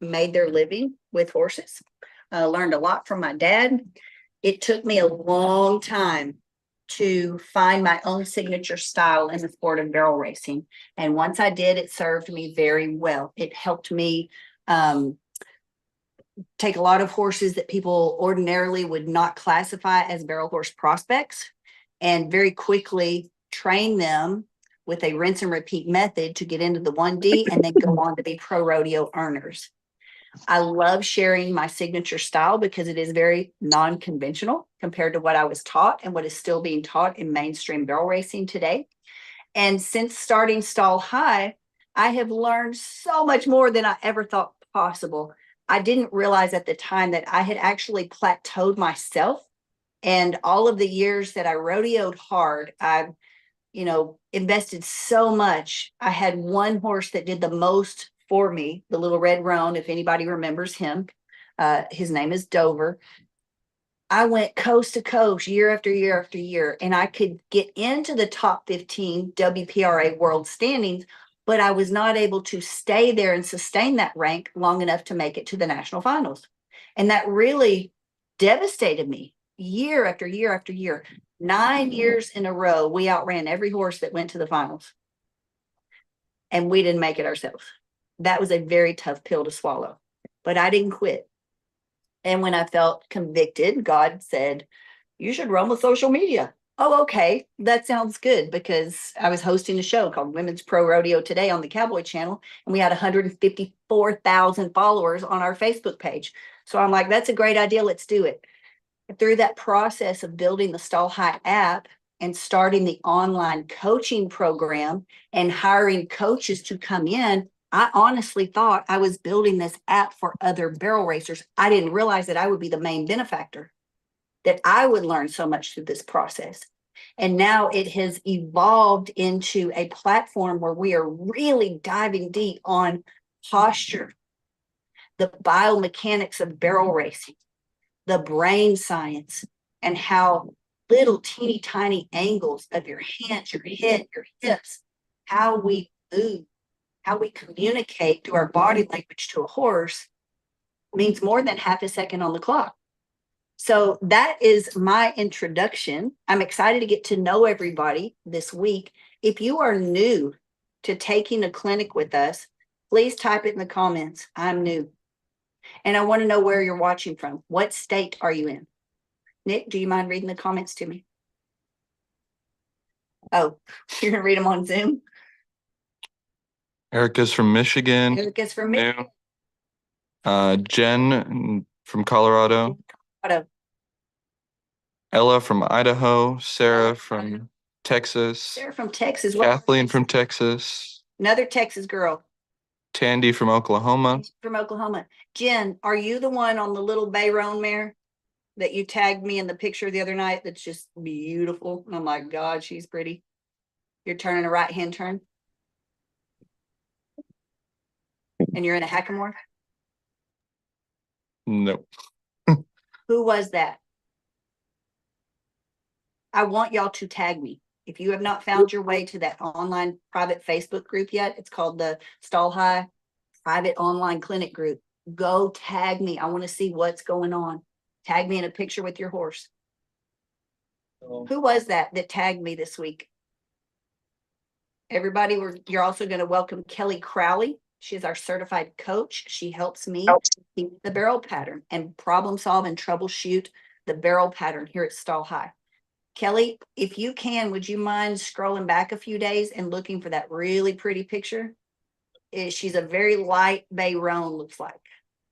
made their living with horses. Learned a lot from my dad. It took me a long time to find my own signature style in the sport of barrel racing. And once I did, it served me very well. It helped me take a lot of horses that people ordinarily would not classify as barrel horse prospects and very quickly train them with a rinse and repeat method to get into the 1D and then go on to be pro rodeo earners. I love sharing my signature style because it is very non-conventional compared to what I was taught and what is still being taught in mainstream barrel racing today. And since starting Stall High, I have learned so much more than I ever thought possible. I didn't realize at the time that I had actually plateaued myself. And all of the years that I rodeoed hard, I invested so much. I had one horse that did the most for me, the Little Red Roan, if anybody remembers him. His name is Dover. I went coast to coast year after year after year, and I could get into the top 15 WPRA world standings, but I was not able to stay there and sustain that rank long enough to make it to the national finals. And that really devastated me year after year after year. 9 years in a row, we outran every horse that went to the finals. And we didn't make it ourselves. That was a very tough pill to swallow, but I didn't quit. And when I felt convicted, God said, you should run with social media. Oh, okay. That sounds good, because I was hosting a show called Women's Pro Rodeo Today on the Cowboy Channel, and we had 154,000 followers on our Facebook page. So I'm like, that's a great idea. Let's do it. And through that process of building the Stall High app and starting the online coaching program and hiring coaches to come in, I honestly thought I was building this app for other barrel racers. I didn't realize that I would be the main benefactor, that I would learn so much through this process. And now it has evolved into a platform where we are really diving deep on posture, the biomechanics of barrel racing, the brain science, and how little teeny tiny angles of your hands, your head, your hips, how we move, how we communicate through our body language to a horse means more than half a second on the clock. So that is my introduction. I'm excited to get to know everybody this week. If you are new to taking a clinic with us, please type it in the comments. I'm new. And I want to know where you're watching from. What state are you in? Nick, do you mind reading the comments to me? Oh, you're going to read them on Zoom? Erica's from Michigan. Erica's from Michigan. Jen from Colorado. Ella from Idaho. Sarah from Texas. Sarah from Texas. Kathleen from Texas. Another Texas girl. Tandy from Oklahoma. From Oklahoma. Jen, are you the one on the little bay roan mare that you tagged me in the picture the other night that's just beautiful? Oh my God, she's pretty. You're turning a right-hand turn. And you're in a hackamore? Nope. Who was that? I want y'all to tag me. If you have not found your way to that online private Facebook group yet, it's called the Stall High Private Online Clinic Group. Go tag me. I want to see what's going on. Tag me in a picture with your horse. Who was that tagged me this week? Everybody, you're also going to welcome Kelly Crowley. She's our certified coach. She helps me keep the barrel pattern and problem solve and troubleshoot the barrel pattern here at Stall High. Kelly, if you can, would you mind scrolling back a few days and looking for that really pretty picture? She's a very light bay roan, looks like.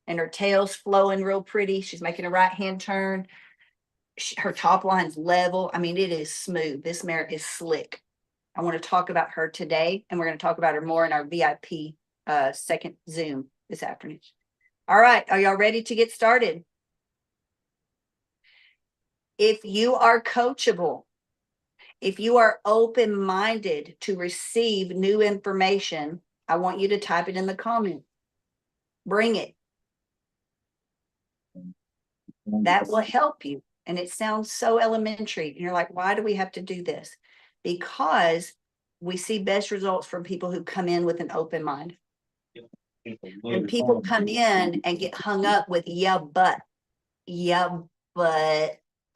And her tail's flowing real pretty. She's making a right-hand turn. Her top line's level. I mean, it is smooth. This mare is slick. I want to talk about her today, and we're going to talk about her more in our VIP second Zoom this afternoon. All right. Are y'all ready to get started? If you are coachable, if you are open-minded to receive new information, I want you to type it in the comment. Bring it. That will help you. And it sounds so elementary. And you're like, why do we have to do this? Because we see best results from people who come in with an open mind. And people come in and get hung up with, yeah, but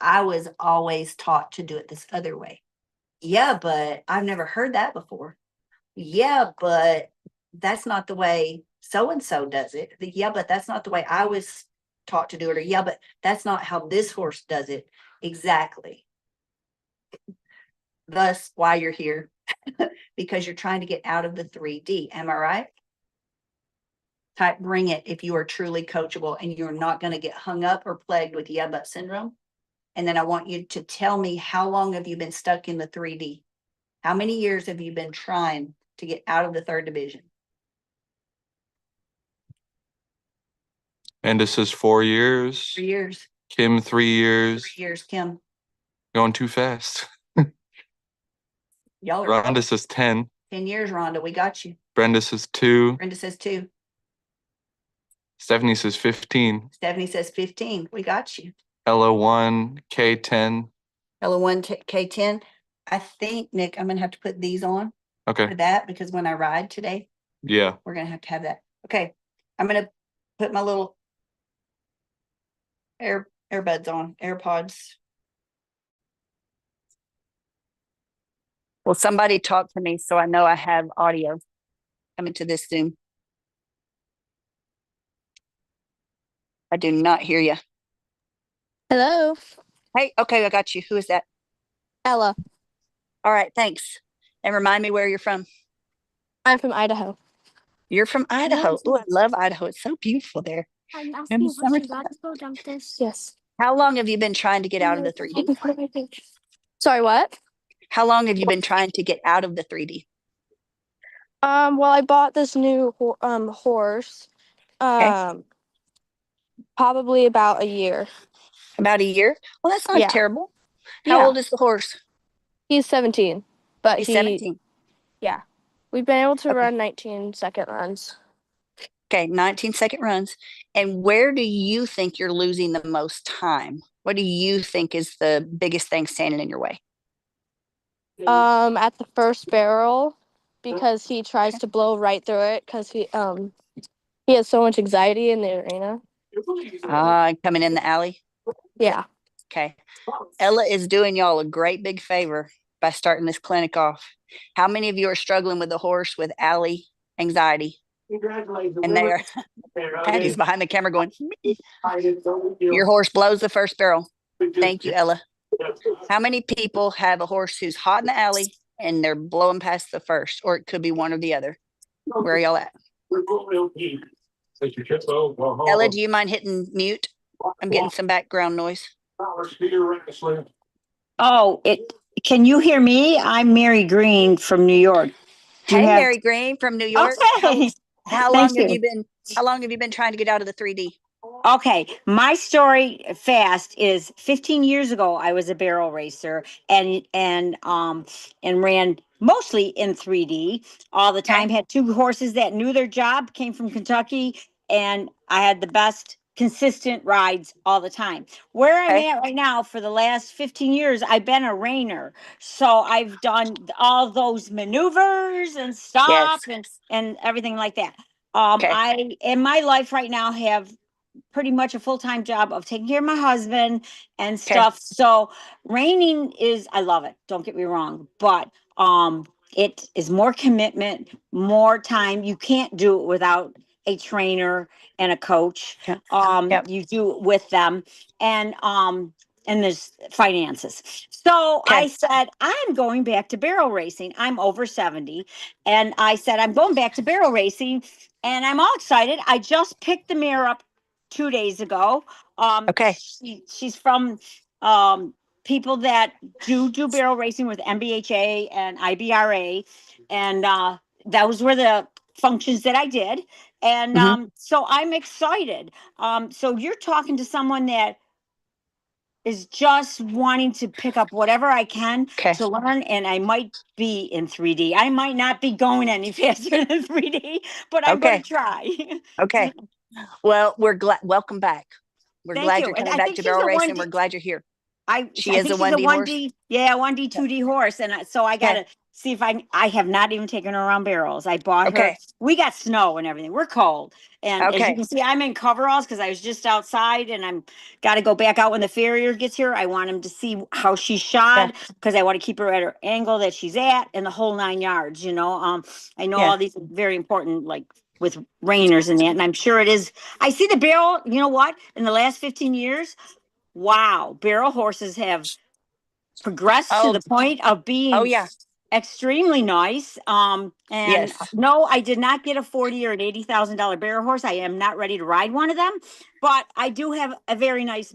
I was always taught to do it this other way. Yeah, but I've never heard that before. Yeah, but that's not the way so and so does it. Yeah, but that's not the way I was taught to do it. Or yeah, but that's not how this horse does it. Exactly. Thus, why you're here, because you're trying to get out of the 3D. Am I right? Type bring it if you are truly coachable and you're not going to get hung up or plagued with yeah, but syndrome. And then I want you to tell me, how long have you been stuck in the 3D? How many years have you been trying to get out of the third division? And this is 4 years. 3 years. Kim, 3 years. 3 years, Kim. Going too fast. Y'all are Rhonda says 10. 10 years, Rhonda. We got you. Brenda says 2. Brenda says 2. Stephanie says 15. Stephanie says 15. We got you. Ella 1. K 10. Ella 1, K 10. I think, Nick, I'm going to have to put these on Okay. for that, because when I ride today, Yeah. we're going to have that. Okay. I'm going to put my little earbuds on, AirPods. Well, somebody talk to me so I know I have audio coming to this Zoom. I do not hear you. Hello, Hey, okay, I got you. Who is that? Ella. All right, thanks. And remind me where you're from. I'm from Idaho. You're from Idaho. Oh, I love Idaho. It's so beautiful there. I'm In asking the what you summertime. got to go dump this. Yes. How long have you been trying to get out of the 3D? Sorry, what? How long have you been trying to get out of the 3D? Well, I bought this new horse. Probably about a year. About a year? Well, that's not Yeah. terrible. How Yeah. old is the horse? He's 17, but He's 17. Yeah. We've been able to Okay. run 19 second runs. Okay, 19-second runs. And where do you think you're losing the most time? What do you think is the biggest thing standing in your way? At the first barrel, because he tries to blow right through it, because he has so much anxiety in the arena. Coming in the alley? Yeah. Okay. Ella is doing y'all a great big favor by starting this clinic off. How many of you are struggling with the horse with alley anxiety? And there, Patty's behind the camera going, your horse blows the first barrel. Thank you, Ella. How many people have a horse who's hot in the alley and they're blowing past the first, or it could be one or the other? Where are y'all at? Ella, do you mind hitting mute? I'm getting some background noise. Oh, can you hear me? I'm Mary Green from New York. Hey, Mary Green from New York. Okay. How long Thank have you. you been trying to get out of the 3D? Okay, my story fast is 15 years ago I was a barrel racer and ran mostly in 3D all the time. Had 2 horses that knew their job, came from Kentucky, and I had the best consistent rides all the time. Where I'm Okay. at right now for the last 15 years, I've been a reiner. So I've done all those maneuvers and stop and everything like that. Okay. I in my life right now have pretty much a full-time job of taking care of my husband and stuff. So reining is, I love it. Don't get me wrong, but it is more commitment, more time. You can't do it without a trainer and a coach. Yep. You do it with them, and there's finances. So I said, I'm going back to barrel racing. I'm over 70. And I said, I'm going back to barrel racing. And I'm all excited. I just picked the mare up 2 days ago. She's from people that do barrel racing with MBHA and IBRA. And those were the functions that I did. And so I'm excited. So you're talking to someone that is just wanting to pick up whatever I can to learn, and I might be in 3D. I might not be going any faster than 3D, but I'm going to try. Okay. Well, we're glad. Welcome back. We're Thank glad you. you're And coming I back think to she's barrel the one racing. We're glad you're here. She I is think a she's a 1D one horse? D, yeah, 1D, 2D horse. And so I gotta see if I have not even taken her around barrels. I bought her, Okay. we got snow and everything. We're cold. And as you Okay. can see, I'm in coveralls because I was just outside and I'm got to go back out when the farrier gets here. I want him to see how she's shod because I want to keep her at her angle that she's at and the whole 9 yards, you know. I know Yeah. all these are very important, like with reiners and that, and I'm sure it is. I see the barrel, you know what, in the last 15 years, wow, barrel horses have progressed to Oh, the point of being yeah. extremely nice. And Yes. no, I did not get a 40 or an $80,000 barrel horse. I am not ready to ride one of them, but I do have a very nice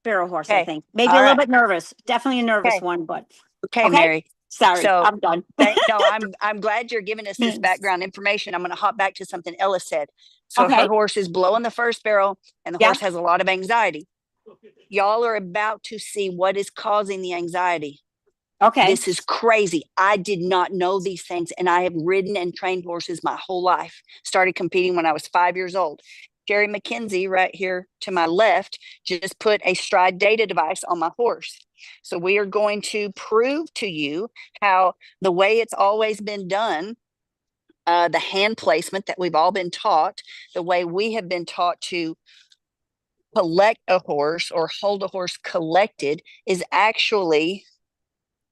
barrel horse. I Okay. think maybe All a little right. bit nervous, definitely a nervous Okay. one, but Okay, okay. Mary. Sorry, So I'm done. no, I'm glad you're giving us this background information. I'm going to hop back to something Ella said. So Okay. her horse is blowing the first barrel and the Yeah. horse has a lot of anxiety. Y'all are about to see what is causing the anxiety. Okay. This is crazy. I did not know these things, and I have ridden and trained horses my whole life. Started competing when I was 5 years old. Jerry McKenzie, right here to my left, just put a stride data device on my horse. So we are going to prove to you how the way it's always been done, the hand placement that we've all been taught, the way we have been taught to collect a horse or hold a horse collected is actually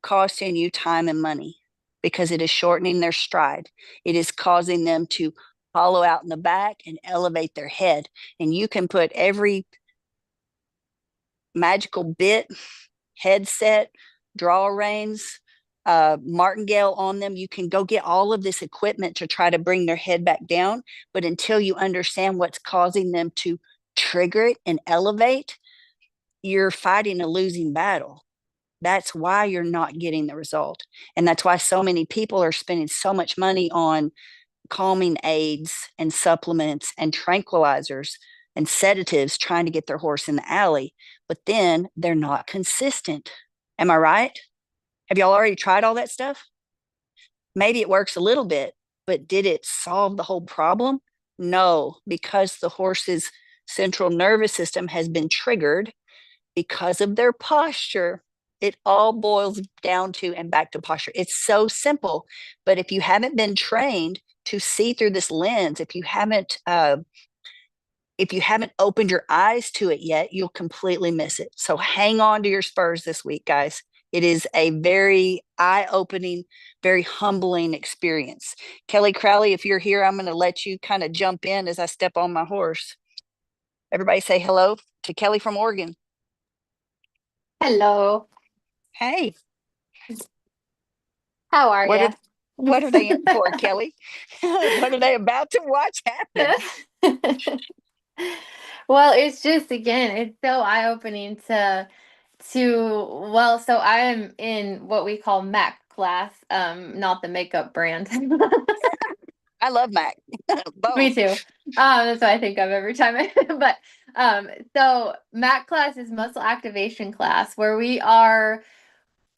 costing you time and money because it is shortening their stride. It is causing them to hollow out in the back and elevate their head. And you can put every magical bit, headset, draw reins, martingale on them. You can go get all of this equipment to try to bring their head back down. But until you understand what's causing them to trigger it and elevate, you're fighting a losing battle. That's why you're not getting the result. And that's why so many people are spending so much money on calming aids and supplements and tranquilizers and sedatives trying to get their horse in the alley. But then they're not consistent. Am I right? Have y'all already tried all that stuff? Maybe it works a little bit, but did it solve the whole problem? No, because the horse's central nervous system has been triggered because of their posture. It all boils down to and back to posture. It's so simple, but if you haven't been trained to see through this lens, if you haven't opened your eyes to it yet, you'll completely miss it. So hang on to your spurs this week, guys. It is a very eye-opening, very humbling experience. Kelly Crowley, if you're here, I'm going to let you kind of jump in as I step on my horse. Everybody say hello to Kelly from Oregon. Hello. Hey. How are What you? What are they in for, Kelly? What are they about to watch happen? Well, it's just again, it's so eye-opening well, so I am in what we call MAC class, not the makeup brand. I love Mac. Me too. That's what I think of every time but so MAC class is muscle activation class where we are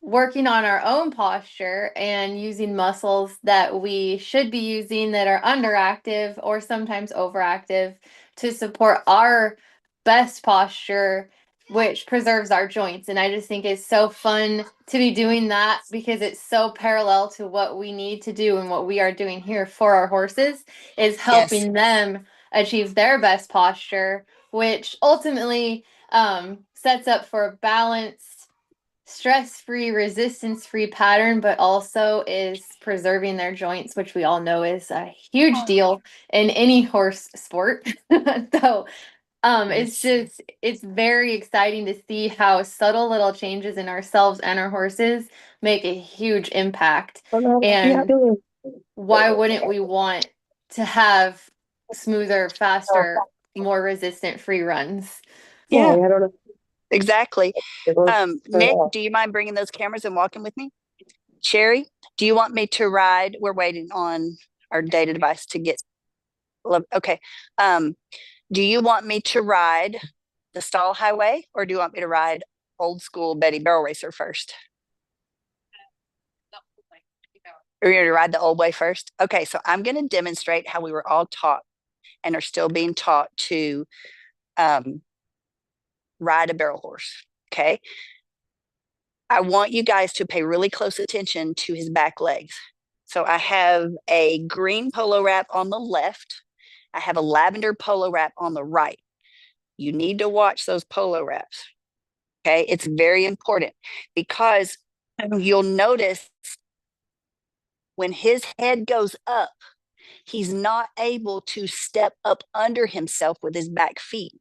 working on our own posture and using muscles that we should be using that are underactive or sometimes overactive to support our best posture, which preserves our joints. And I just think it's so fun to be doing that because it's so parallel to what we need to do and what we are doing here for our horses is helping them achieve their best posture, which ultimately sets up for a balanced stress-free, resistance-free pattern, but also is preserving their joints, which we all know is a huge deal in any horse sport. So it's very exciting to see how subtle little changes in ourselves and our horses make a huge impact. And why wouldn't we want to have smoother, faster, more resistant free runs? Yeah, exactly. Nick, do you mind bringing those cameras and walking with me? Sherry, do you want me to ride? We're waiting on our data device to get. Okay. Do you want me to ride the stall highway or do you want me to ride old school Betty Barrel Racer first? We're going to ride the old way first. Okay. So I'm going to demonstrate how we were all taught and are still being taught to ride a barrel horse. Okay. I want you guys to pay really close attention to his back legs. So I have a green polo wrap on the left. I have a lavender polo wrap on the right. You need to watch those polo wraps. Okay, it's very important because you'll notice when his head goes up, he's not able to step up under himself with his back feet.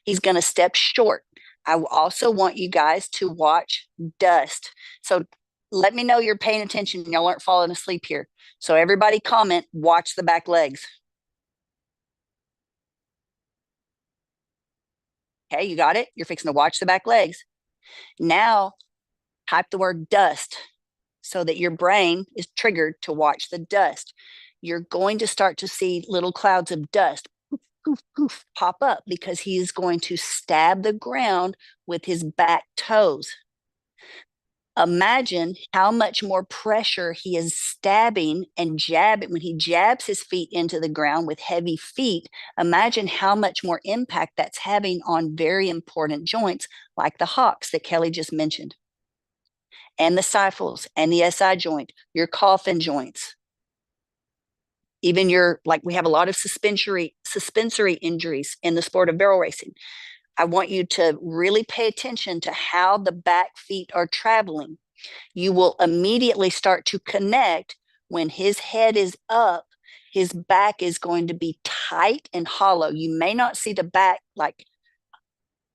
He's going to step short. I also want you guys to watch dust. So let me know you're paying attention. Y'all aren't falling asleep here. So everybody comment, watch the back legs. Okay, you got it? You're fixing to watch the back legs. Now type the word dust so that your brain is triggered to watch the dust. You're going to start to see little clouds of dust poof, poof, pop up because he is going to stab the ground with his back toes. Imagine how much more pressure he is stabbing and jabbing when he jabs his feet into the ground with heavy feet. Imagine how much more impact that's having on very important joints like the hocks that Kelly just mentioned, and the stifles and the SI joint, your coffin joints. Even we have a lot of suspensory injuries in the sport of barrel racing. I want you to really pay attention to how the back feet are traveling. You will immediately start to connect when his head is up, his back is going to be tight and hollow. You may not see the back like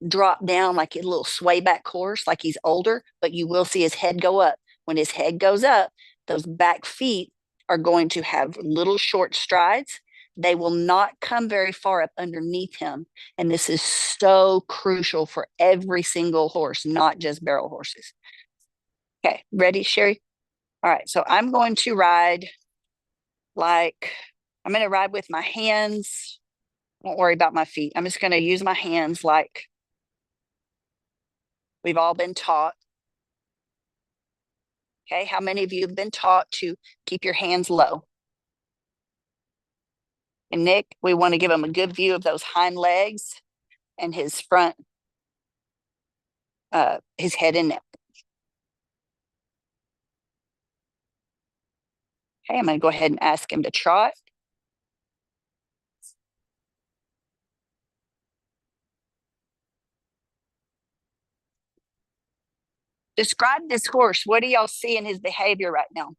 drop down like a little sway back horse, like he's older, but you will see his head go up. When his head goes up, those back feet are going to have little short strides. They will not come very far up underneath him. And this is so crucial for every single horse, not just barrel horses. Okay, ready, Sherry? All right, so I'm going to ride with my hands. Don't worry about my feet. I'm just going to use my hands like we've all been taught. Okay, how many of you have been taught to keep your hands low? And Nick, we want to give him a good view of those hind legs and his front, his head and neck. Okay, I'm going to go ahead and ask him to trot. Describe this horse. What do y'all see in his behavior right now?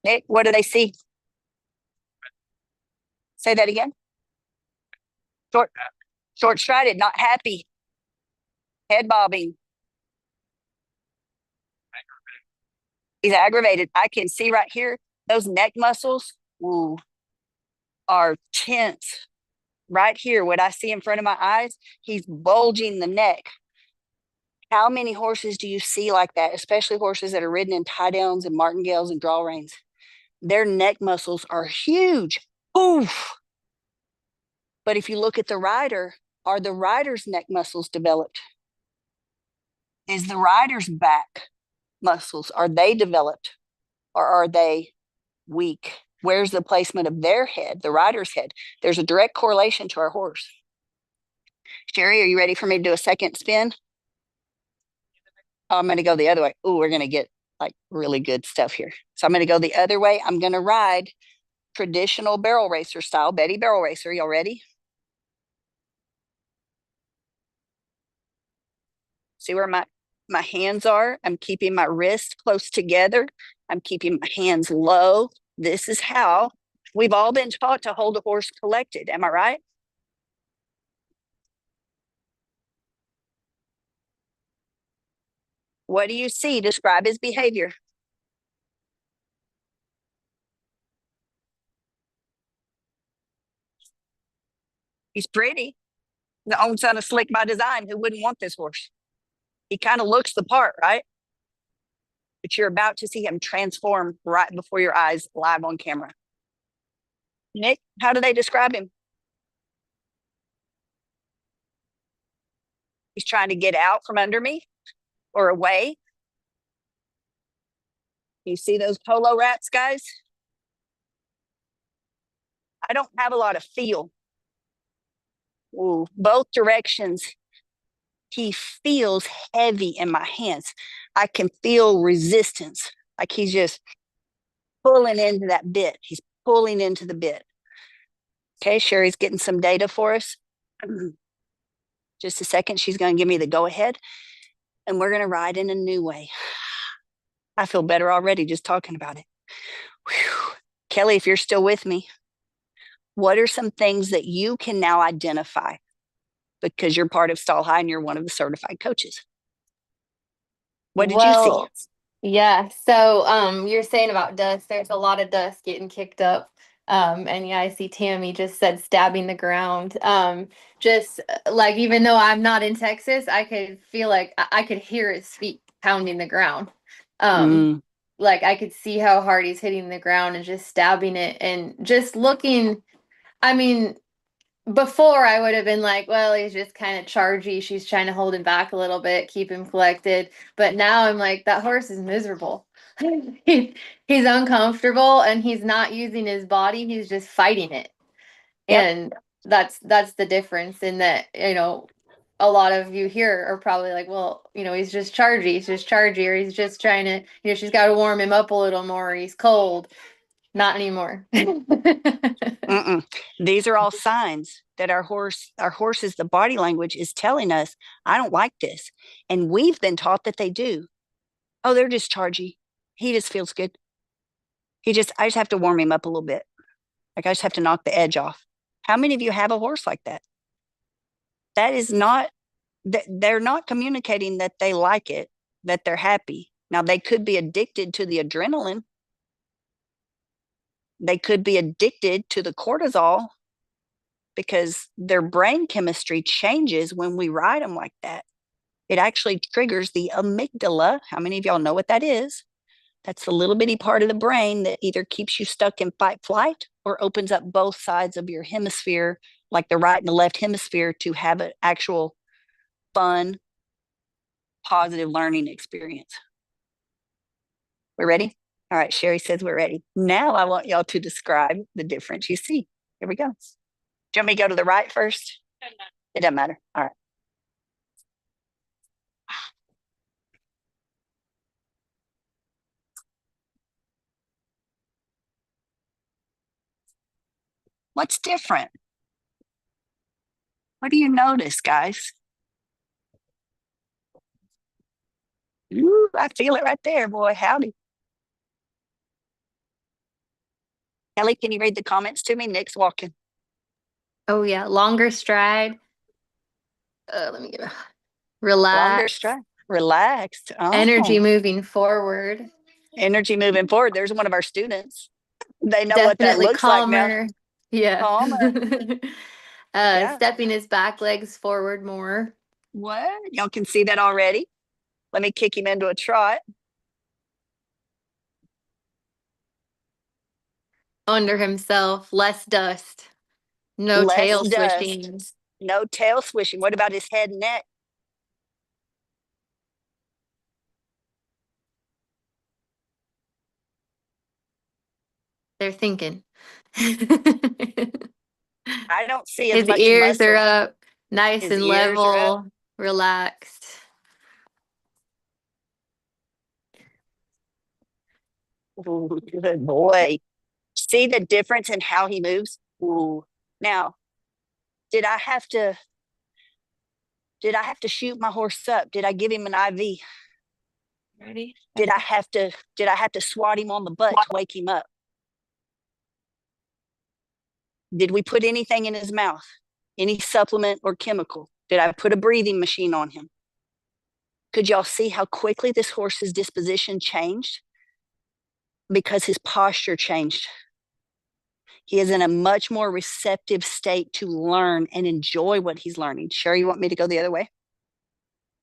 Nick, what do they see? Say that again. Short strided, not happy. Head bobbing. He's aggravated. I can see right here, those neck muscles are tense. Right here, what I see in front of my eyes, he's bulging the neck. How many horses do you see like that, especially horses that are ridden in tie downs and martingales and draw reins? Their neck muscles are huge. Oof. But if you look at the rider, are the rider's neck muscles developed? Is the rider's back muscles, are they developed or are they weak? Where's the placement of their head, the rider's head? There's a direct correlation to our horse. Sherry, are you ready for me to do a second spin? Oh, I'm going to go the other way. Oh, we're going to get like really good stuff here. So I'm going to go the other way. I'm going to ride traditional barrel racer style, Betty barrel racer. Y'all ready? See where my hands are? I'm keeping my wrists close together. I'm keeping my hands low. This is how we've all been taught to hold a horse collected. Am I right? What do you see? Describe his behavior. He's pretty. The own son of Slick by Design. Who wouldn't want this horse? He kind of looks the part, right? But you're about to see him transform right before your eyes live on camera. Nick, how do they describe him? He's trying to get out from under me or away. You see those polo wraps, guys? I don't have a lot of feel. Ooh, both directions. He feels heavy in my hands. I can feel resistance. Like he's just pulling into that bit. He's pulling into the bit. Okay, Sherry's getting some data for us. Just a second, she's going to give me the go ahead, and we're going to ride in a new way. I feel better already just talking about it. Whew. Kelly, if you're still with me, what are some things that you can now identify because you're part of Stall High and you're one of the certified coaches? What did you see? Yeah. So you're saying about dust, there's a lot of dust getting kicked up. And yeah, I see Tammy just said stabbing the ground. Just like even though I'm not in Texas, I could feel like I could hear his feet pounding the ground. Like I could see how hard he's hitting the ground and just stabbing it and just looking. I mean, before I would have been like, well, he's just kind of chargy. She's trying to hold him back a little bit, keep him collected. But now I'm like, that horse is miserable. He's uncomfortable and he's not using his body. He's just fighting it. Yep. And that's the difference in that, a lot of you here are probably like, well, he's just chargy. He's just chargy, or he's just trying to, she's got to warm him up a little more. Or he's cold. Not anymore. These are all signs that our horse's, the body language is telling us, I don't like this. And we've been taught that they do. Oh, they're just chargy. He just feels good. I just have to warm him up a little bit. Like I just have to knock the edge off. How many of you have a horse like that? That is not, they're not communicating that they like it, that they're happy. Now they could be addicted to the adrenaline. They could be addicted to the cortisol because their brain chemistry changes when we ride them like that. It actually triggers the amygdala. How many of y'all know what that is? That's the little bitty part of the brain that either keeps you stuck in fight flight or opens up both sides of your hemisphere, like the right and the left hemisphere, to have an actual fun, positive learning experience. We're ready? All right, Sherry says we're ready. Now I want y'all to describe the difference you see. Here we go. Do you want me to go to the right first? It doesn't matter. All right. What's different? What do you notice, guys? Ooh, I feel it right there, boy. Howdy. Kelly, can you read the comments to me? Nick's walking. Oh yeah, longer stride. Let me get Longer relax. stride. Relaxed. Oh. Energy moving forward. Energy moving forward. There's one of our students. They know what that Definitely looks like now. calmer. Yeah. Calmer. Yeah. Stepping his back legs forward more. What? Y'all can see that already. Let me kick him into a trot. Under himself, less dust. No Less tail dust. swishing. No tail swishing. What about his head and neck? They're thinking. I don't see as His much ears are muscle. up, nice His and ears are up. level, relaxed. Ooh, good boy. See the difference in how he moves? Ooh. Now, did I have to shoot my horse up? Did I give him an IV? Ready? Did I have to swat him on the butt to wake him up? Did we put anything in his mouth? Any supplement or chemical? Did I put a breathing machine on him? Could y'all see how quickly this horse's disposition changed? Because his posture changed. He is in a much more receptive state to learn and enjoy what he's learning. Sherry, you want me to go the other way?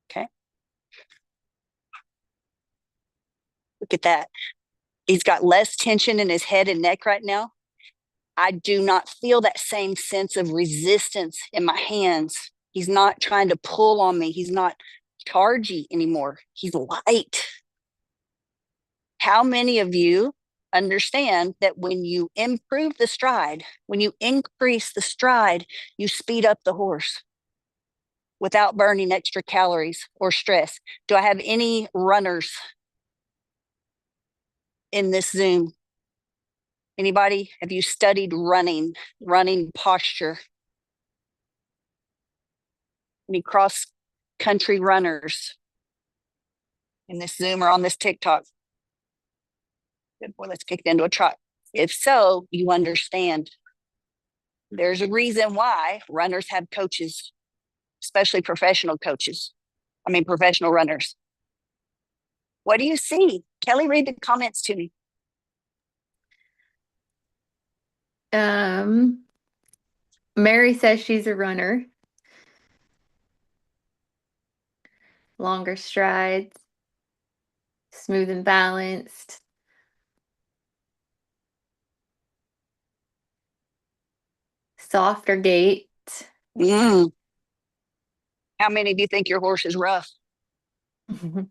Okay. Look at that. He's got less tension in his head and neck right now. I do not feel that same sense of resistance in my hands. He's not trying to pull on me. He's not chargy anymore. He's light. How many of you understand that when you improve the stride, when you increase the stride, you speed up the horse without burning extra calories or stress? Do I have any runners in this Zoom? Anybody? Have you studied running posture? Any cross country runners in this Zoom or on this TikTok? Good boy, let's kick it into a trot. If so, you understand. There's a reason why runners have coaches, especially professional coaches. I mean, professional runners. What do you see? Kelly, read the comments to me. Mary says she's a runner. Longer strides, smooth and balanced. Softer gait. Mm. How many do you think your horse is rough? Could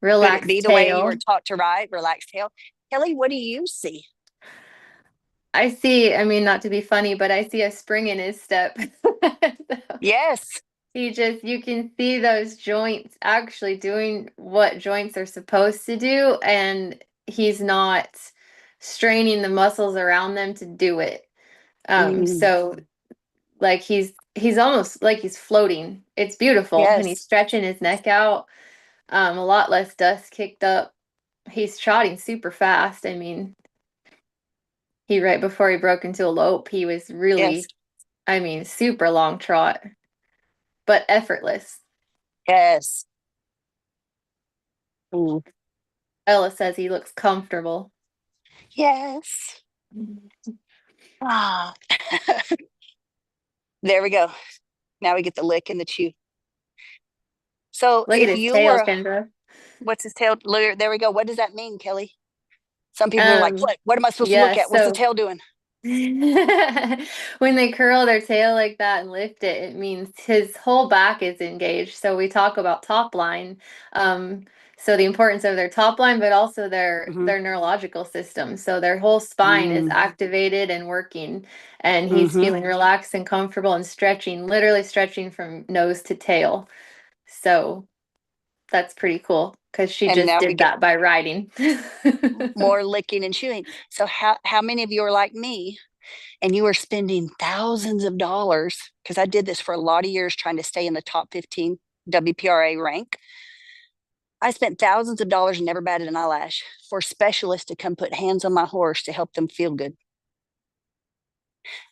Relaxed it be the way you tail. were taught to ride? Relaxed tail. Kelly, what do you see? I see, I mean, not to be funny, but I see a spring in his step. So Yes. you can see those joints actually doing what joints are supposed to do, and he's not straining the muscles around them to do it. So like he's almost like he's floating. It's beautiful, and he's Yes. stretching his neck out. A lot less dust kicked up. He's trotting super fast. I mean, right before he broke into a lope, he was really, Yes. I mean, super long trot, but effortless. Yes. Ooh. Ella says he looks comfortable. Yes. Ah. There we go. Now we get the lick and the chew. So Look at if his you tail, were, Kendra. what's his tail? There we go. What does that mean, Kelly? Some people are like, what am I supposed to look yeah, at? What's the so tail doing? when they curl their tail like that and lift it, it means his whole back is engaged. So we talk about top line. So the importance of their top line, but also their neurological system. So their whole spine is activated and working, and he's feeling relaxed and comfortable and stretching, literally stretching from nose to tail. So that's pretty cool because she And just now we did get that by riding. more licking and chewing. So how many of you are like me and you are spending thousands of dollars? Because I did this for a lot of years trying to stay in the top 15 WPRA rank. I spent thousands of dollars and never batted an eyelash for specialists to come put hands on my horse to help them feel good.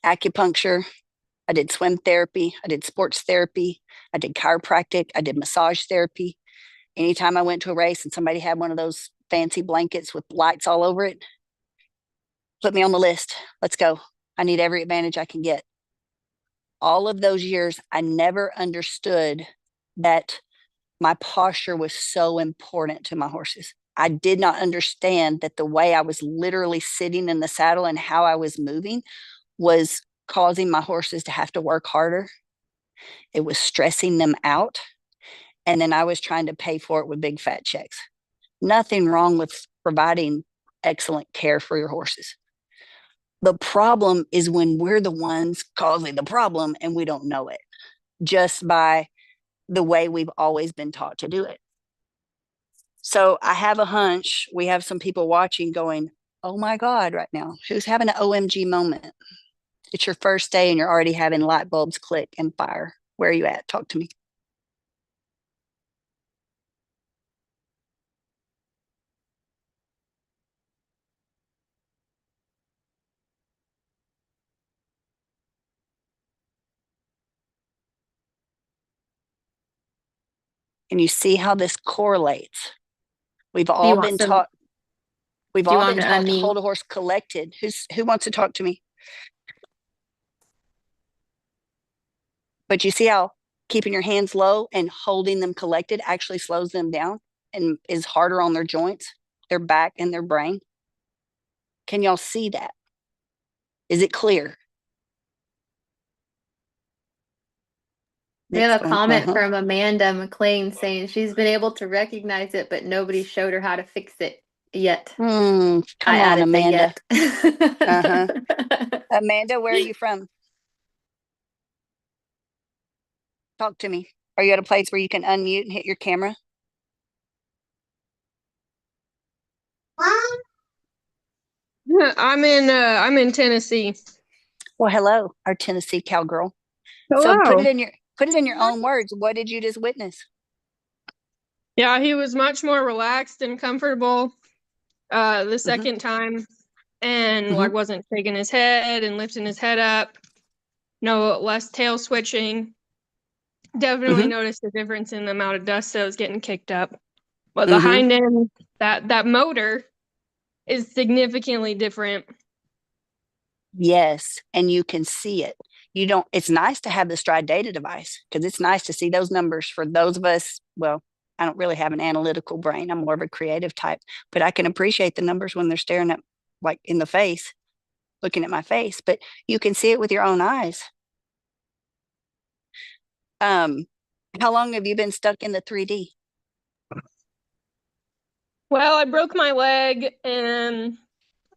Acupuncture, I did swim therapy, I did sports therapy, I did chiropractic, I did massage therapy. Anytime I went to a race and somebody had one of those fancy blankets with lights all over it, put me on the list. Let's go. I need every advantage I can get. All of those years, I never understood that my posture was so important to my horses. I did not understand that the way I was literally sitting in the saddle and how I was moving was causing my horses to have to work harder. It was stressing them out. And then I was trying to pay for it with big fat checks. Nothing wrong with providing excellent care for your horses. The problem is when we're the ones causing the problem and we don't know it, just by the way we've always been taught to do it. So I have a hunch we have some people watching going, oh my God, right now, who's having an OMG moment? It's your first day and you're already having light bulbs click and fire. Where are you at? Talk to me. And you see how this correlates. We've all been taught. We've all been taught to hold a horse collected. Who wants to talk to me? But you see how keeping your hands low and holding them collected actually slows them down and is harder on their joints, their back, and their brain. Can y'all see that? Is it clear? We have Next a one. comment Uh-huh. from Amanda McLean saying she's been able to recognize it, but nobody showed her how to fix it yet. Come I on, added the Amanda. yet. Uh-huh. Amanda, where are you from? Talk to me. Are you at a place where you can unmute and hit your camera? I'm in Tennessee. Well, hello, our Tennessee cowgirl. Hello. So put it in your own words. What did you just witness? Yeah, he was much more relaxed and comfortable the second time, and like wasn't shaking his head and lifting his head up. No less tail switching. Definitely noticed a difference in the amount of dust that was getting kicked up. But the hind end, that motor is significantly different. Yes, and you can see it. It's nice to have the Stride data device because it's nice to see those numbers for those of us. Well, I don't really have an analytical brain. I'm more of a creative type, but I can appreciate the numbers when they're staring at, like, in the face, looking at my face, but you can see it with your own eyes. How long have you been stuck in the 3D? Well, I broke my leg and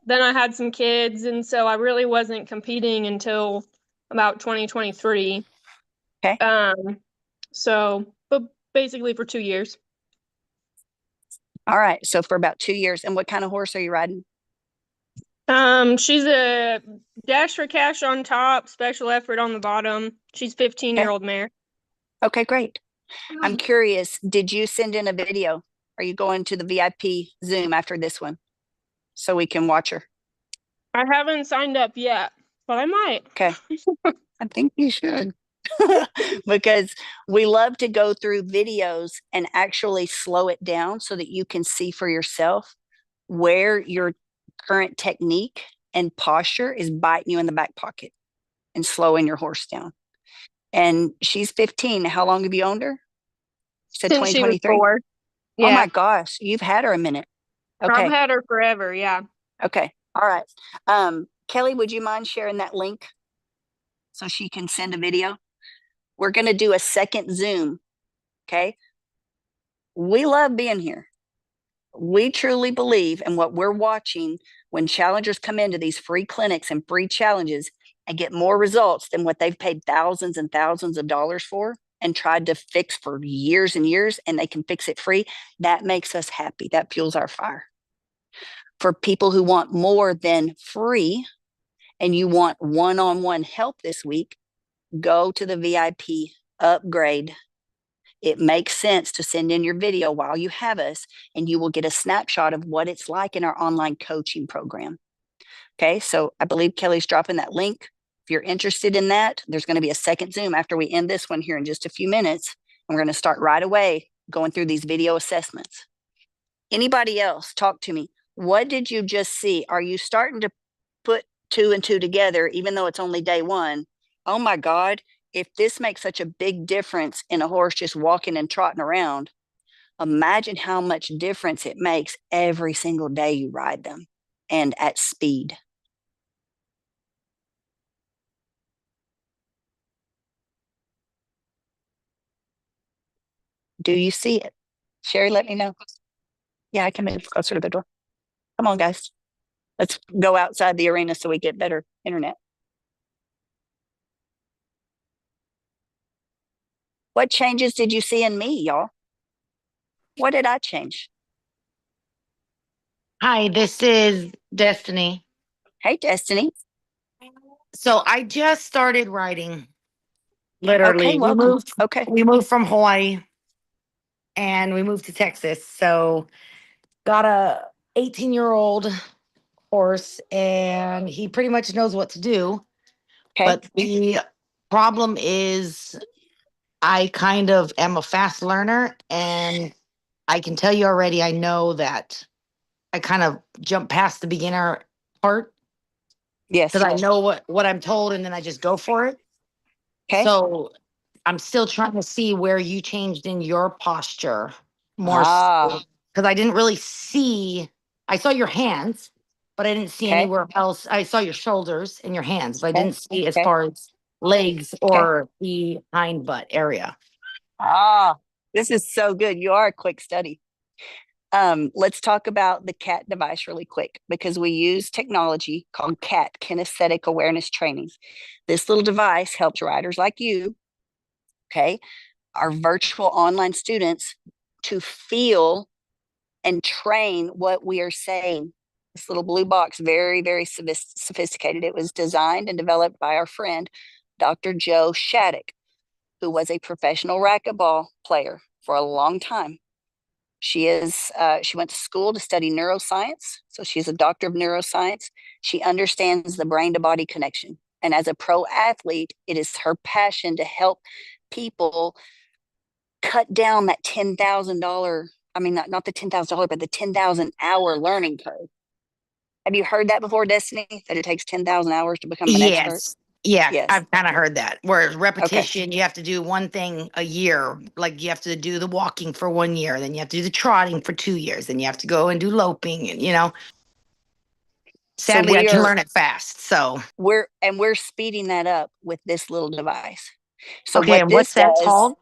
then I had some kids, and so I really wasn't competing until about 2023. Okay. But basically for 2 years. All right. So for about 2 years. And what kind of horse are you riding? She's a Dash for Cash on top, Special Effort on the bottom. She's 15-year-old mare. Okay, great. I'm curious, did you send in a video? Are you going to the VIP Zoom after this one so we can watch her? I haven't signed up yet, but I might. Okay. I think you should. Because we love to go through videos and actually slow it down so that you can see for yourself where your current technique and posture is biting you in the back pocket and slowing your horse down. And she's 15. How long have you owned her? You said Since she was 2023. 4. Yeah. Oh my gosh, you've had her a minute. Okay. I've had her forever, yeah. Okay. All right. Kelly, would you mind sharing that link so she can send a video? We're going to do a second Zoom. Okay. We love being here. We truly believe in what we're watching when challengers come into these free clinics and free challenges and get more results than what they've paid thousands and thousands of dollars for and tried to fix for years and years, and they can fix it free. That makes us happy. That fuels our fire. For people who want more than free and you want one-on-one help this week, go to the VIP upgrade. It makes sense to send in your video while you have us, and you will get a snapshot of what it's like in our online coaching program. Okay, so I believe Kelly's dropping that link. If you're interested in that, there's going to be a second Zoom after we end this one here in just a few minutes. And we're going to start right away going through these video assessments. Anybody else, talk to me. What did you just see? Are you starting to put 2 and 2 together, even though it's only day one? Oh my God, if this makes such a big difference in a horse just walking and trotting around, imagine how much difference it makes every single day you ride them and at speed. Do you see it? Sherry, let me know. Yeah, I can move closer to the door. Come on, guys. Let's go outside the arena so we get better internet. What changes did you see in me, y'all? What did I change? Hi, this is Destiny. Hey, Destiny. So I just started writing. Literally, Okay, welcome. we moved from Hawaii and we moved to Texas. So got a 18-year-old horse and he pretty much knows what to do. Okay. But the problem is I kind of am a fast learner, and I can tell you already, I know that I kind of jump past the beginner part. Yes. Because I know what I'm told, and then I just go for it. Okay. So I'm still trying to see where you changed in your posture more. Because I didn't really see, I saw your hands, but I didn't see Okay. anywhere else. I saw your shoulders and your hands, but I Okay. didn't see as Okay. far as legs or the hind butt area. Ah, this is so good. You are a quick study. Let's talk about the CAT device really quick because we use technology called CAT, Kinesthetic Awareness Training. This little device helps riders like you, okay, our virtual online students, to feel and train what we are saying. This little blue box, very, very sophisticated. It was designed and developed by our friend, Dr. Jo Shattuck, who was a professional racquetball player for a long time. She went to school to study neuroscience. So she's a doctor of neuroscience. She understands the brain to body connection. And as a pro athlete, it is her passion to help people cut down that $10,000. I mean, not the $10,000, but the 10,000 hour learning curve. Have you heard that before, Destiny? That it takes 10,000 hours to become an expert? Yes. Yeah, Yes. I've kind of heard that. Whereas repetition, you have to do one thing a year. Like you have to do the walking for 1 year, then you have to do the trotting for 2 years, then you have to go and do loping, and sadly, I can learn it fast. So we're speeding that up with this little device. So okay, and what's that called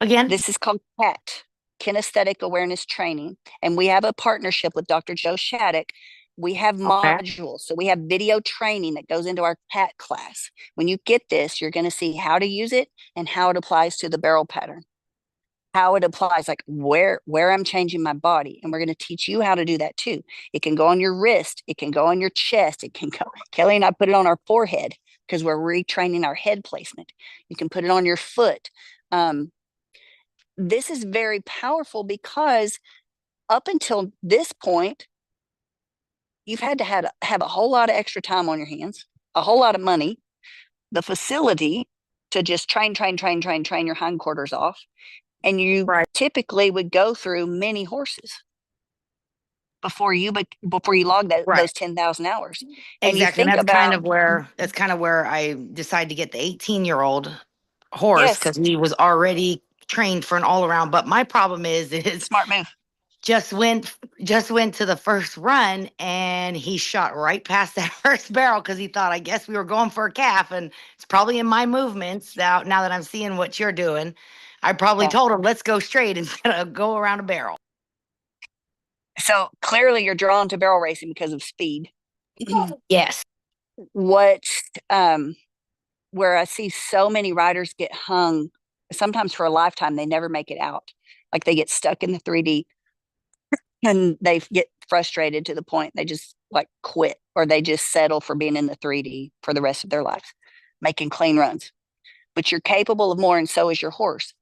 again? This is called CAT, Kinesthetic Awareness Training, and we have a partnership with Dr. Jo Shattuck. We have modules. So we have video training that goes into our CAT class. When you get this, you're going to see how to use it and how it applies to the barrel pattern, how it applies, like where I'm changing my body. And we're going to teach you how to do that too. It can go on your wrist. It can go on your chest. It can go, Kelly and I put it on our forehead because we're retraining our head placement. You can put it on your foot. This is very powerful because up until this point, you've had to have a whole lot of extra time on your hands, a whole lot of money, the facility to just train your hindquarters off. And you typically would go through many horses before you log those 10,000 hours. And exactly. And that's kind of where I decided to get the 18-year-old horse because he was already trained for an all-around. But my problem is smart move. Just went to the first run and he shot right past that first barrel because he thought, I guess we were going for a calf. And it's probably in my movements now that I'm seeing what you're doing. I probably told him, let's go straight instead of go around a barrel. So clearly you're drawn to barrel racing because of speed. Yes. Where I see so many riders get hung, sometimes for a lifetime, they never make it out. Like they get stuck in the 3D and they get frustrated to the point they just like quit, or they just settle for being in the 3D for the rest of their lives, making clean runs. But you're capable of more, and so is your horse,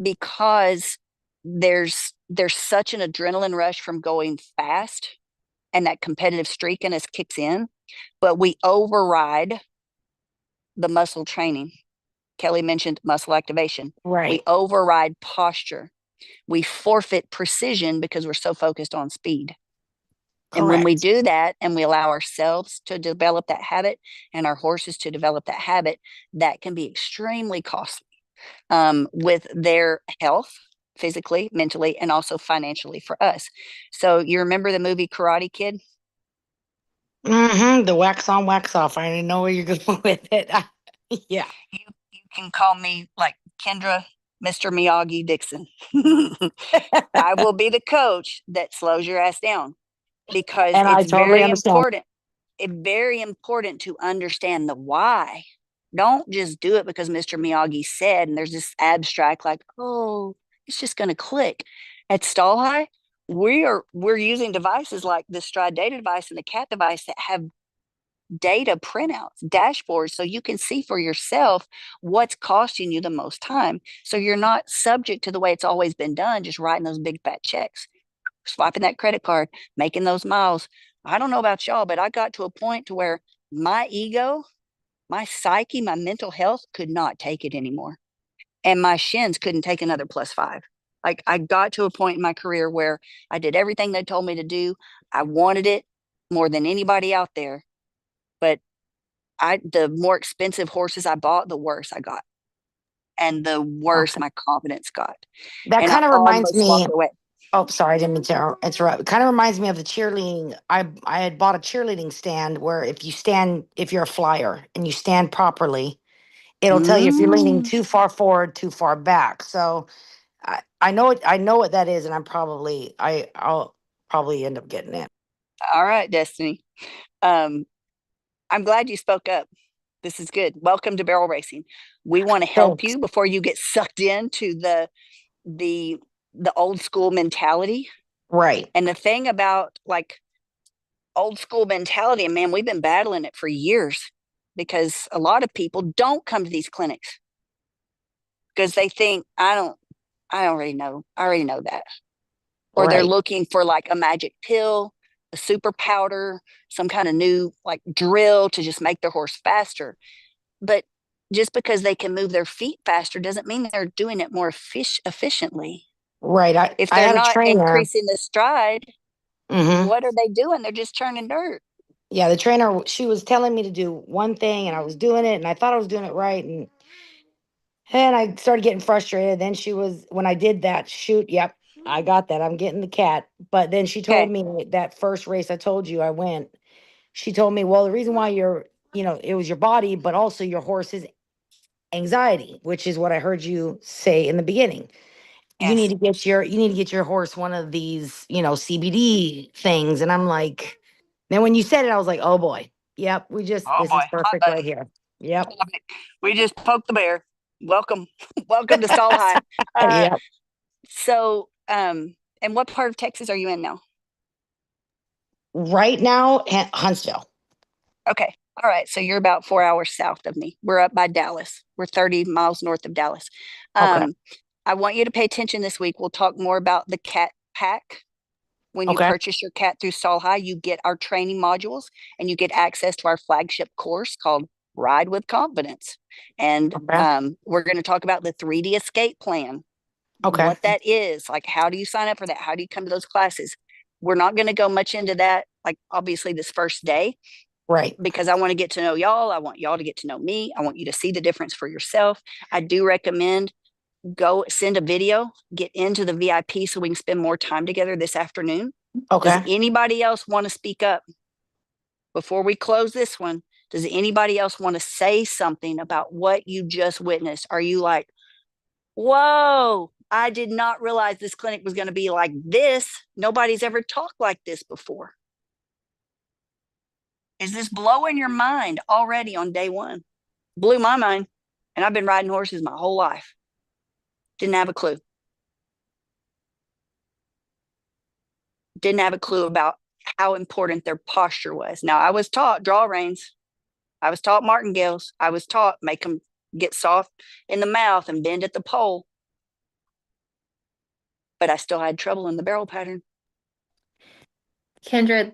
because there's such an adrenaline rush from going fast, and that competitive streak in us kicks in, but we override the muscle training. Kelly mentioned muscle activation. Right. We override posture. We forfeit precision because we're so focused on speed. And when we do that and we allow ourselves to develop that habit and our horses to develop that habit, that can be extremely costly with their health, physically, mentally, and also financially for us. So you remember the movie Karate Kid? Mm-hmm. The wax on, wax off. I didn't know where you're going with it. Yeah. You can call me like Kendra, Mr. Miyagi Dixon. I will be the coach that slows your ass down, because it's very important. It's very important to understand the why. Don't just do it because Mr. Miyagi said, and there's this abstract like, oh, it's just going to click. At Stall High, we're using devices like the Stride data device and the CAT device that have data printouts, dashboards, so you can see for yourself what's costing you the most time. So you're not subject to the way it's always been done, just writing those big fat checks, swiping that credit card, making those miles. I don't know about y'all, but I got to a point to where my ego, my psyche, my mental health could not take it anymore. And my shins couldn't take another +5. Like I got to a point in my career where I did everything they told me to do. I wanted it more than anybody out there. But the more expensive horses I bought, the worse I got. And the worse my confidence got. That kind of reminds me. Away. Oh, sorry, I didn't mean to interrupt. It kind of reminds me of the cheerleading. I had bought a cheerleading stand where if you're a flyer and you stand properly it'll tell you if you're leaning too far forward, too far back. So I know what that is, and I'll probably end up getting it. All right, Destiny. I'm glad you spoke up. This is good. Welcome to barrel racing. We want to help Thanks. you before you get sucked into the old school mentality. Right. And the thing about like old school mentality, and man, we've been battling it for years because a lot of people don't come to these clinics because they think I already know that. Or they're Right. looking for like a magic pill, a super powder, some kind of new like drill to just make their horse faster. But just because they can move their feet faster doesn't mean they're doing it more efficiently. Right. If I they're had a not trainer. increasing the stride, Mhm. what are they doing? They're just turning dirt. Yeah, the trainer, she was telling me to do one thing and I was doing it and I thought I was doing it right. And I started getting frustrated. Then when I did that, shoot, yep, I got that. I'm getting the cat. But then she told Okay. me that first race I told you I went, she told me, well, the reason why it was your body, but also your horse's anxiety, which is what I heard you say in the beginning. You need Yes. to get your horse one of these, CBD things. And I'm like, then when you said it, I was like, oh boy. Yep, Oh this boy, is hot perfect button. right here. Yep. Love it. We just poked the bear. Welcome, welcome to Stall High. Yep. So, and what part of Texas are you in now? Right now, Huntsville. Okay. All right. So you're about 4 hours south of me. We're up by Dallas. We're 30 miles north of Dallas. Okay. I want you to pay attention this week. We'll talk more about the cat pack. When you Okay. purchase your cat through Stall High, you get our training modules and you get access to our flagship course called Ride with Confidence. And Okay. we're going to talk about the 3D escape plan, Okay. what that is. Like, how do you sign up for that? How do you come to those classes? We're not going to go much into that, like obviously this first day, Right. because I want to get to know y'all. I want y'all to get to know me. I want you to see the difference for yourself. I do recommend go send a video, get into the VIP so we can spend more time together this afternoon. Does Okay. anybody else want to speak up before we close this one? Does anybody else want to say something about what you just witnessed? Are you like, whoa, I did not realize this clinic was going to be like this. Nobody's ever talked like this before. Is this blowing your mind already on day one? Blew my mind. And I've been riding horses my whole life. Didn't have a clue. Didn't have a clue about how important their posture was. Now, I was taught draw reins. I was taught martingales. I was taught make them get soft in the mouth and bend at the pole. But I still had trouble in the barrel pattern. Kendra,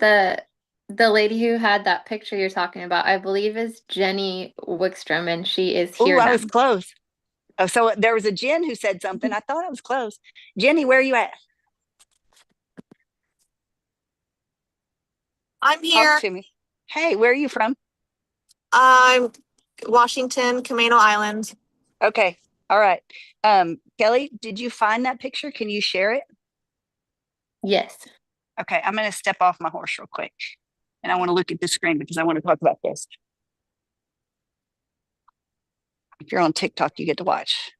the lady who had that picture you're talking about, I believe is Jenny Wickstrom, and she is here Oh, I now. was close. Oh, so there was a Jen who said something. I thought I was close. Jenny, where are you at? I'm here. Talk to me. Hey, where are you from? I'm Washington, Camano Island. Okay. All right. Kelly, did you find that picture? Can you share it? Yes. Okay. I'm going to step off my horse real quick. And I want to look at the screen because I want to talk about this. If you're on TikTok, you get to watch.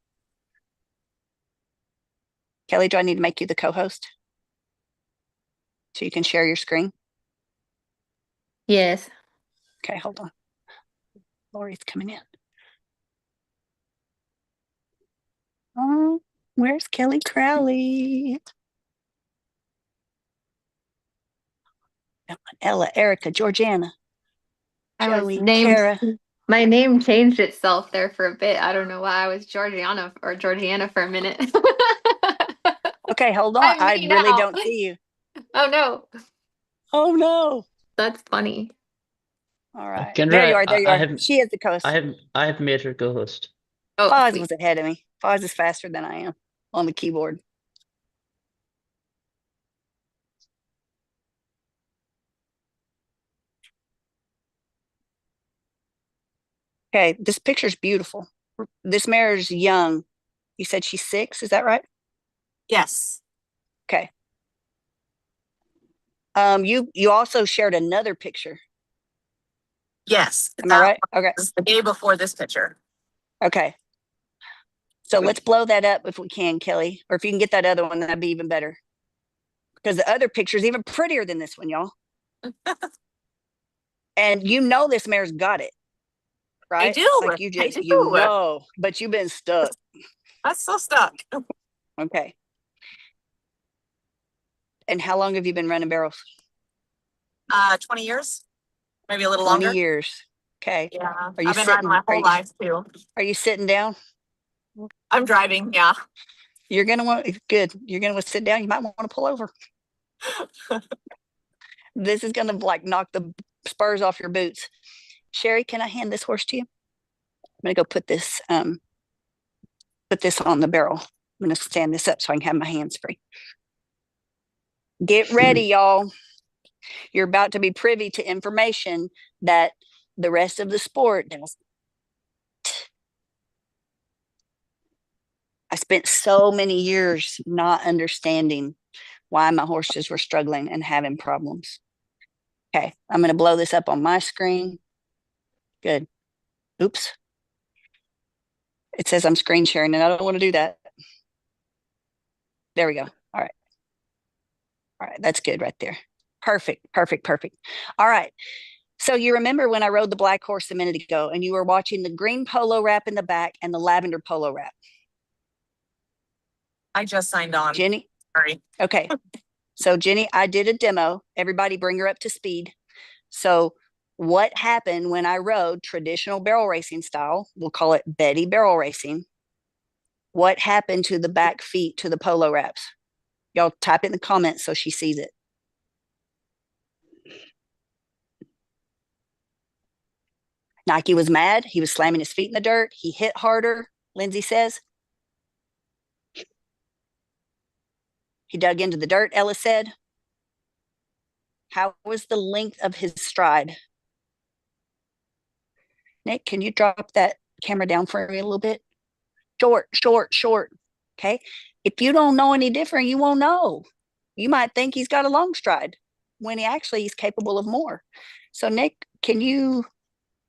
Kelly, do I need to make you the co-host so you can share your screen? Yes. Okay, hold on. Lori's coming in. Oh, where's Kelly Crowley? Ella, Erica, Georgiana, Joey, Kara. My name changed itself there for a bit. I don't know why I was Georgiana for a minute. Okay, hold on. I'm I me really now. don't see you. Oh no. Oh no. That's funny. All right. Kendra, There you are. There you I are. have She is the coast. I have made her co-host. Oh, Foz sweet. was ahead of me. Foz is faster than I am on the keyboard. Okay, this picture's beautiful. This mare is young. You said she's 6, is that right? Yes. Okay. You also shared another picture. Yes. Am I right? Okay. Was the day before this picture. Okay. So let's blow that up if we can, Kelly, or if you can get that other one, that'd be even better. Because the other picture is even prettier than this one, y'all. And you know this mare's got it, right? do. Like you I just, do. you know, but you've been stuck. That's so stuck. Okay. And how long have you been running barrels? 20 years, maybe a little 20 longer. years. Okay. Yeah, Are you I've been riding sitting? my Are whole you, life too. are you sitting down? I'm driving. Yeah. You're gonna want good. You're gonna want to sit down. You might want to pull over. This is gonna like knock the spurs off your boots. Sherry, can I hand this horse to you? I'm gonna go put this on the barrel. I'm gonna stand this up so I can have my hands free. Get ready, y'all. You're about to be privy to information that the rest of the sport does. I spent so many years not understanding why my horses were struggling and having problems. Okay, I'm going to blow this up on my screen. Good. Oops. It says I'm screen sharing and I don't want to do that. There we go. All right. All right, that's good right there. Perfect, perfect, perfect. All right. So you remember when I rode the black horse a minute ago and you were watching the green polo wrap in the back and the lavender polo wrap. I just signed on. Jenny? Sorry. Okay. So Jenny, I did a demo. Everybody bring her up to speed. So what happened when I rode traditional barrel racing style? We'll call it Betty barrel racing. What happened to the back feet to the polo wraps? Y'all type it in the comments so she sees it. Nike was mad. He was slamming his feet in the dirt. He hit harder, Lindsay says. He dug into the dirt, Ella said. How was the length of his stride? Nick, can you drop that camera down for me a little bit? Short, short, short. Okay. If you don't know any different, you won't know. You might think he's got a long stride when he's capable of more. So Nick, can you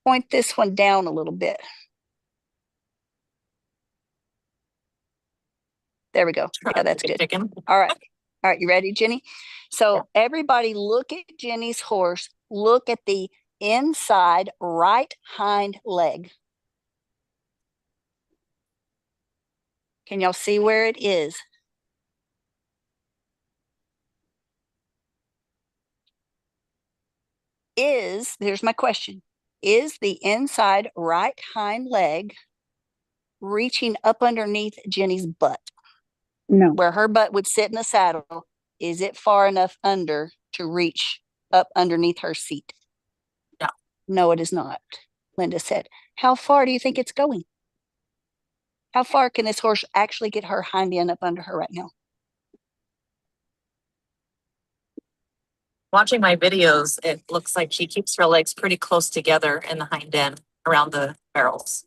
point this one down a little bit? There we go. Yeah, that's good. All right. All right. You ready, Jenny? So everybody look at Jenny's horse. Look at the inside right hind leg. Can y'all see where it is? Here's my question. Is the inside right hind leg reaching up underneath Jenny's butt? No. Where her butt would sit in the saddle, is it far enough under to reach up underneath her seat? No. No, it is not, Linda said. How far do you think it's going? How far can this horse actually get her hind end up under her right now? Watching my videos, it looks like she keeps her legs pretty close together in the hind end around the barrels.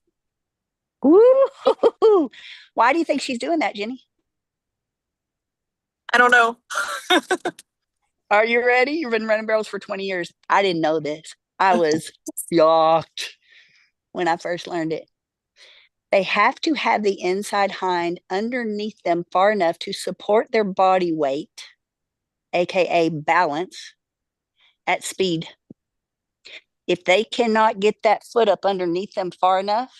Ooh. Why do you think she's doing that, Jenny? I don't know. Are you ready? You've been running barrels for 20 years. I didn't know this. I was shocked when I first learned it. They have to have the inside hind underneath them far enough to support their body weight, aka balance, at speed. If they cannot get that foot up underneath them far enough,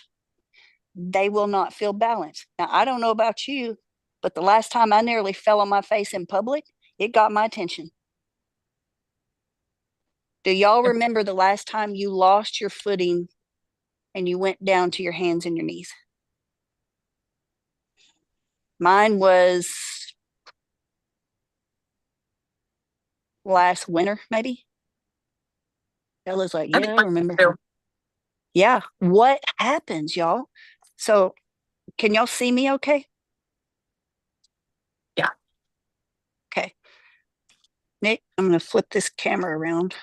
they will not feel balance. Now, I don't know about you, but the last time I nearly fell on my face in public, it got my attention. Do y'all remember the last time you lost your footing and you went down to your hands and your knees? Mine was last winter, maybe. Ella's like, yeah, I remember. Yeah. What happens, y'all? So can y'all see me okay? Yeah. Okay. Nick, I'm going to flip this camera around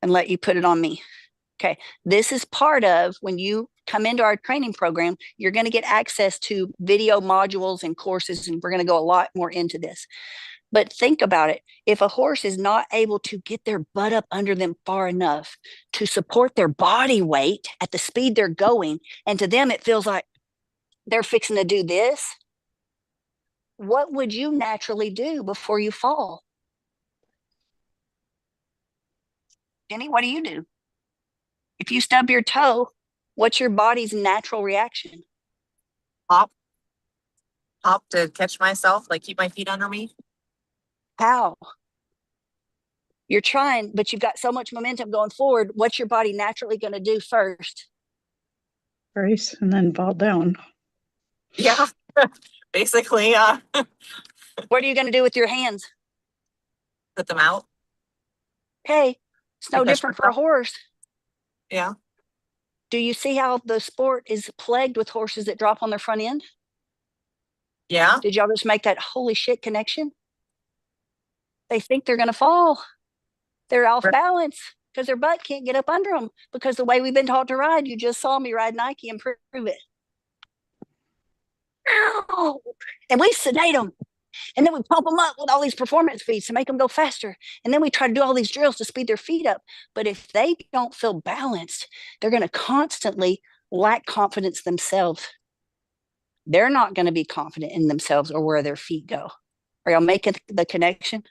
and let you put it on me. Okay. This is part of when you come into our training program, you're going to get access to video modules and courses, and we're going to go a lot more into this. But think about it. If a horse is not able to get their butt up under them far enough to support their body weight at the speed they're going, and to them it feels like they're fixing to do this, what would you naturally do before you fall? Jenny, what do you do? If you stub your toe, what's your body's natural reaction? Hop to catch myself, like keep my feet under me. How? You're trying, but you've got so much momentum going forward. What's your body naturally going to do first? Brace and then fall down. Yeah, basically, What are you going to do with your hands? put them out. Okay, it's no Like that's different for a horse. Yeah. Do you see how the sport is plagued with horses that drop on their front end? Yeah. Did y'all just make that holy shit connection? They think they're going to fall. They're off Right. balance because their butt can't get up under them because the way we've been taught to ride, you just saw me ride Nike and prove it. Ow! And we sedate them. And then we pump them up with all these performance feeds to make them go faster. And then we try to do all these drills to speed their feet up. But if they don't feel balanced, they're going to constantly lack confidence themselves. They're not going to be confident in themselves or where their feet go. Are y'all making the connection?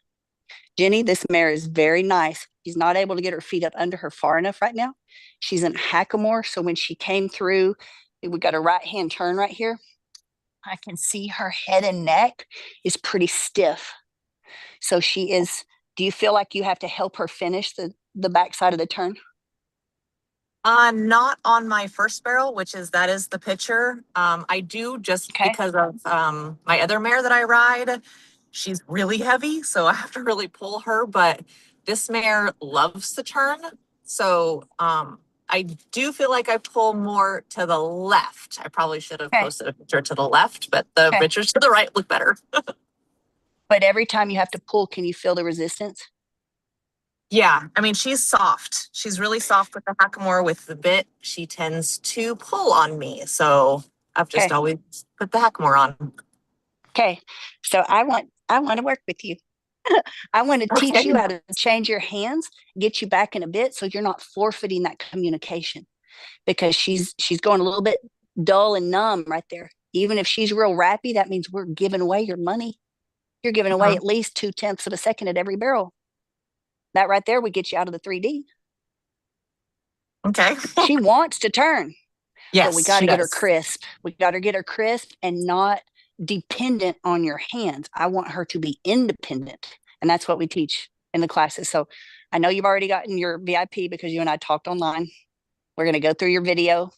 Jenny, this mare is very nice. She's not able to get her feet up under her far enough right now. She's in Hackamore. So when she came through, we got a right-hand turn right here. I can see her head and neck is pretty stiff. So she is, do you feel like you have to help her finish the backside of the turn? Not on my first barrel, that is the picture. I do just Okay. because of my other mare that I ride. She's really heavy, so I have to really pull her. But this mare loves the turn, so I do feel like I pull more to the left. I probably should have Okay. posted a picture to the left, but the Okay. pictures to the right look better. But every time you have to pull, can you feel the resistance? Yeah, I mean, she's soft. She's really soft with the hackamore. With the bit, she tends to pull on me. So I've just Okay. always put the hackamore on. Okay. So I want to work with you. I want to teach Okay. you how to change your hands, get you back in a bit so you're not forfeiting that communication, because she's going a little bit dull and numb right there. Even if she's real rappy, that means we're giving away your money. You're giving away at least 0.2 of a second at every barrel. That right there would get you out of the 3D. Okay. She wants to turn. Yes, But we got to she get her does. crisp. We got to get her crisp and not dependent on your hands. I want her to be independent. And that's what we teach in the classes. So I know you've already gotten your VIP because you and I talked online. We're going to go through your video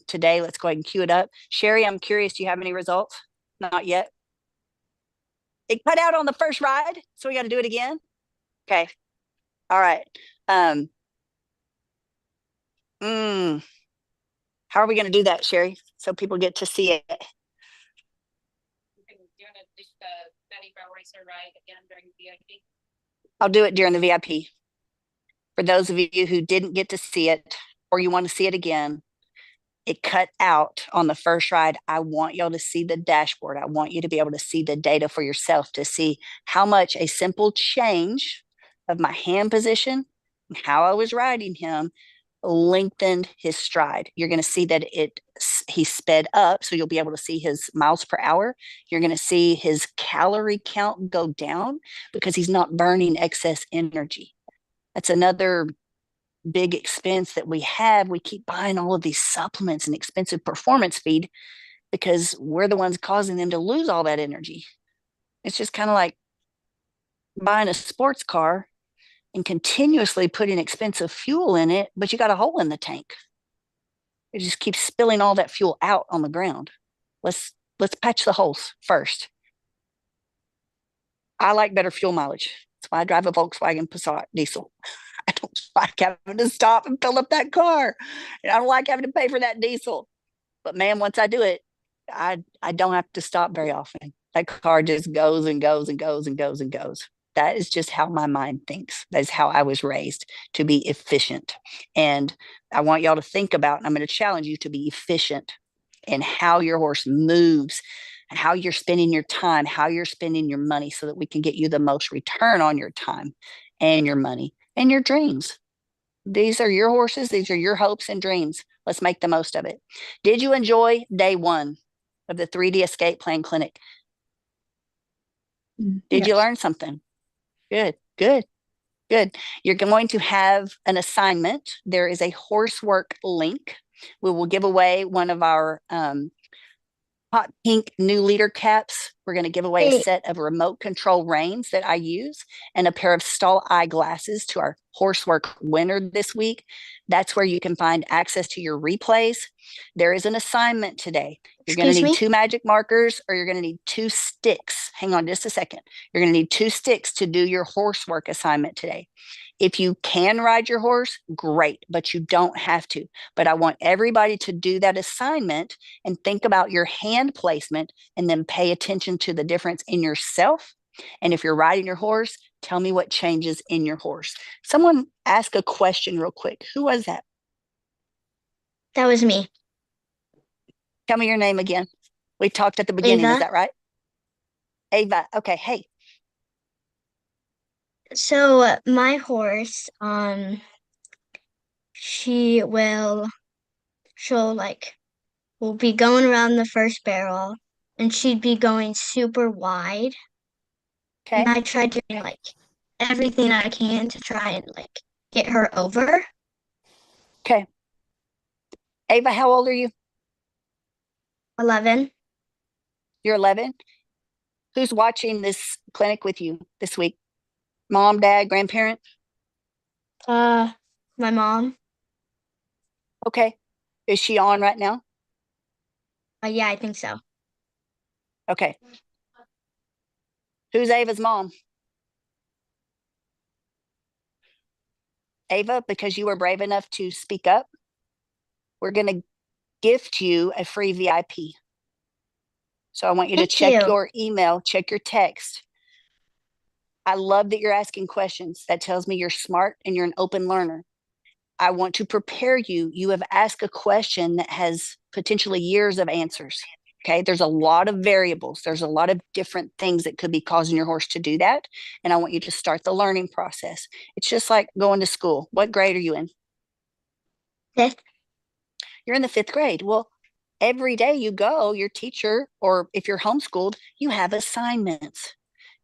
today. Let's go ahead and cue it up. Sherry, I'm curious, do you have any results? Not yet. It cut out on the first ride, so we got to do it again. Okay. All right. How are we going to do that, Sherry, so people get to see it? I'll do it during the VIP. For those of you who didn't get to see it or you want to see it again, it cut out on the first ride. I want y'all to see the dashboard. I want you to be able to see the data for yourself, to see how much a simple change of my hand position and how I was riding him lengthened his stride. You're going to see that he sped up, so you'll be able to see his miles per hour. You're going to see his calorie count go down because he's not burning excess energy. That's another big expense that we have. We keep buying all of these supplements and expensive performance feed because we're the ones causing them to lose all that energy. It's just kind of like buying a sports car and continuously putting expensive fuel in it, but you got a hole in the tank. It just keeps spilling all that fuel out on the ground. Let's patch the holes first. I like better fuel mileage. That's why I drive a Volkswagen Passat diesel. I don't like having to stop and fill up that car. And I don't like having to pay for that diesel. But man, once I do it, I don't have to stop very often. That car just goes and goes and goes and goes and goes. That is just how my mind thinks. That is how I was raised, to be efficient. And I want y'all to think about, and I'm going to challenge you to be efficient in how your horse moves. how you're spending your time, how you're spending your money so that we can get you the most return on your time and your money and your dreams. These are your horses. These are your hopes and dreams. Let's make the most of it. Did you enjoy day 1 of the 3D escape plan clinic? Did you Yes. learn something? Good, good, good. You're going to have an assignment. There is a horsework link. We will give away one of our hot pink new leader caps. We're going to give away a Hey. set of remote control reins that I use and a pair of stall eyeglasses to our horsework winner this week. That's where you can find access to your replays. There is an assignment today. You're going to Excuse need me? 2 magic markers, or you're going to need 2 sticks. Hang on just a second. You're going to need 2 sticks to do your horsework assignment today. If you can ride your horse, great, but you don't have to. But I want everybody to do that assignment and think about your hand placement and then pay attention to the difference in yourself. And if you're riding your horse, tell me what changes in your horse. Someone ask a question real quick. Who was that? That was me. Tell me your name again. We talked at the beginning. Is Ava. that right? Ava. Okay. Hey, So my horse, she'll will be going around the first barrel and she'd be going super wide. And okay. I tried doing everything I can to try and get her over. Okay. Ava, how old are you? 11. You're 11. Who's watching this clinic with you this week? Mom, dad, grandparent? My mom. Okay. Is she on right now? Yeah, I think so. Okay. Who's Ava's mom? Ava, because you were brave enough to speak up, we're going to gift you a free VIP. So I want you to Thank check you. your email, check your text. I love that you're asking questions. That tells me you're smart and you're an open learner. I want to prepare you. You have asked a question that has potentially years of answers. Okay. There's a lot of variables. There's a lot of different things that could be causing your horse to do that. And I want you to start the learning process. It's just like going to school. What grade are you in? 5th. You're in the 5th grade. Well, every day you go, your teacher, or if you're homeschooled, you have assignments.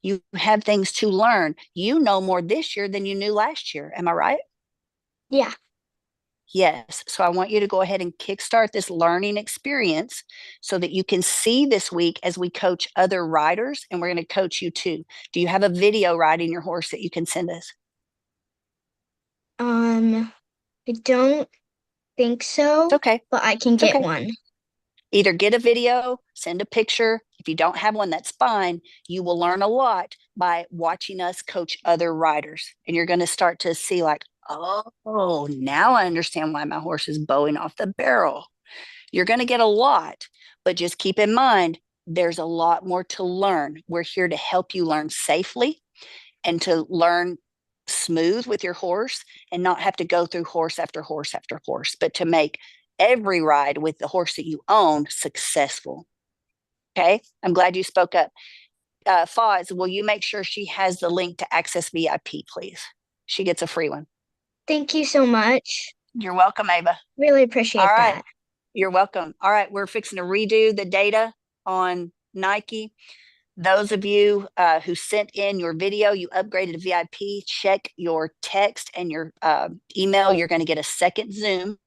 You have things to learn. You know more this year than you knew last year. Am I right? Yeah. Yes. So I want you to go ahead and kickstart this learning experience so that you can see this week as we coach other riders, and we're going to coach you too. Do you have a video riding your horse that you can send us? I don't think so, It's okay. but I can It's get okay. one. Either get a video, send a picture. If you don't have one, that's fine. You will learn a lot by watching us coach other riders. And you're going to start to see oh, now I understand why my horse is bowing off the barrel. You're going to get a lot, but just keep in mind, there's a lot more to learn. We're here to help you learn safely and to learn smooth with your horse and not have to go through horse after horse after horse, but to make every ride with the horse that you own successful. Okay. I'm glad you spoke up. Foz, will you make sure she has the link to access VIP, please? She gets a free one. Thank you so much. You're welcome, Ava. Really appreciate All right. that. You're welcome. All right. We're fixing to redo the data on Nike. Those of you who sent in your video, you upgraded to VIP, check your text and your email. You're going to get a second Zoom.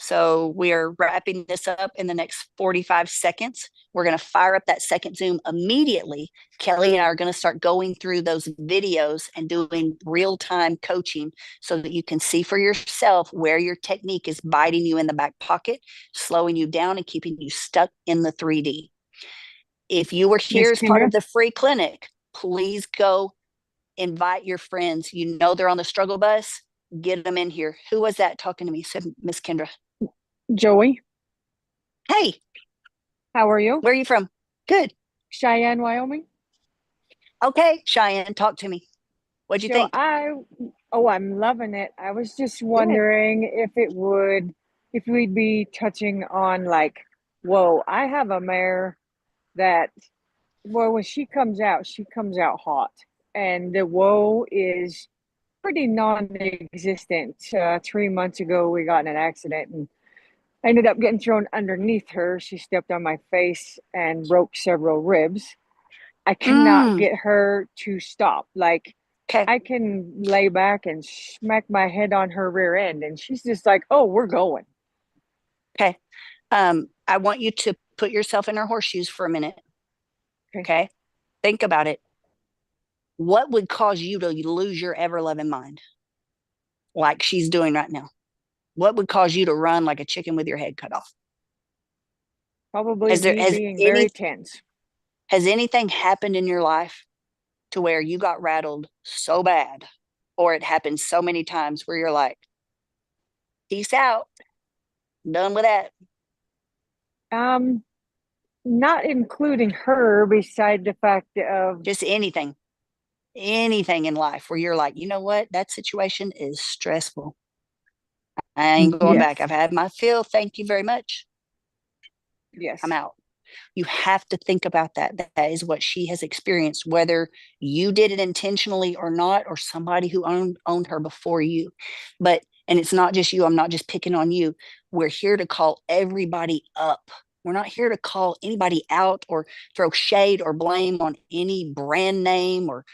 So we are wrapping this up in the next 45 seconds. We're going to fire up that second Zoom immediately. Kelly and I are going to start going through those videos and doing real-time coaching so that you can see for yourself where your technique is biting you in the back pocket, slowing you down and keeping you stuck in the 3D. If you were here as part of the free clinic, please go invite your friends. You know they're on the struggle bus. Get them in here. Who was that talking to me? Said Miss Kendra. Joey, Hey, how are you? where are you from? Good. Cheyenne, Wyoming. Okay, Cheyenne, talk to me. What'd you So think? I'm loving it. I was just wondering if we'd be touching on whoa, I have a mare that, well, when she comes out hot. And the whoa is pretty non-existent. 3 months ago, we got in an accident and I ended up getting thrown underneath her. She stepped on my face and broke several ribs. I cannot get her to stop. Like, Okay. I can lay back and smack my head on her rear end, and she's just like, "Oh, we're going." Okay. I want you to put yourself in her horseshoes for a minute. Okay. Think about it. What would cause you to lose your ever loving mind like she's doing right now? What would cause you to run like a chicken with your head cut off? Probably me being very tense. Has anything happened in your life to where you got rattled so bad, or it happened so many times where you're like, peace out, done with that? Not including her, beside the fact of Just anything in life where you're like, you know what, that situation is stressful. I ain't going Yes. back. I've had my fill. Thank you very much. Yes. I'm out. You have to think about that. That is what she has experienced, whether you did it intentionally or not, or somebody who owned her before you. And it's not just you. I'm not just picking on you. We're here to call everybody up. We're not here to call anybody out or throw shade or blame on any brand name or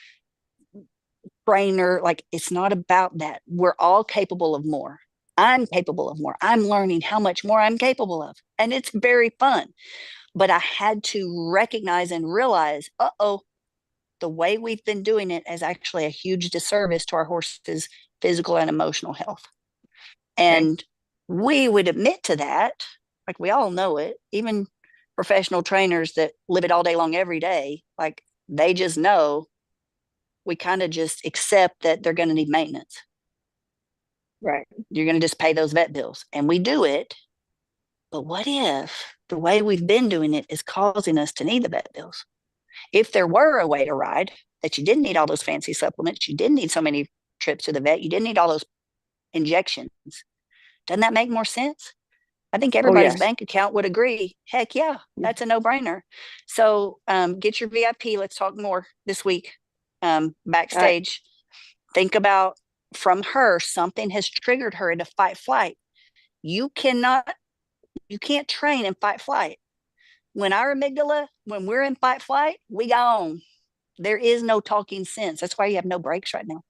trainer. Like, it's not about that. We're all capable of more. I'm capable of more. I'm learning how much more I'm capable of. And it's very fun. But I had to recognize and realize, the way we've been doing it is actually a huge disservice to our horses' physical and emotional health. And we would admit to that, like, we all know it. Even professional trainers that live it all day long every day, like, they just know. We kind of just accept that they're going to need maintenance. Right. You're going to just pay those vet bills. And we do it. But what if the way we've been doing it is causing us to need the vet bills? If there were a way to ride that you didn't need all those fancy supplements, you didn't need so many trips to the vet, you didn't need all those injections, doesn't that make more sense? I think everybody's yes. bank account would agree. Heck yeah, that's a no-brainer. So get your VIP. Let's talk more this week backstage. Think about, from her, something has triggered her into fight flight. You can't train in fight flight. When our amygdala, when we're in fight flight, we go on. There is no talking sense. That's why you have no breaks right now.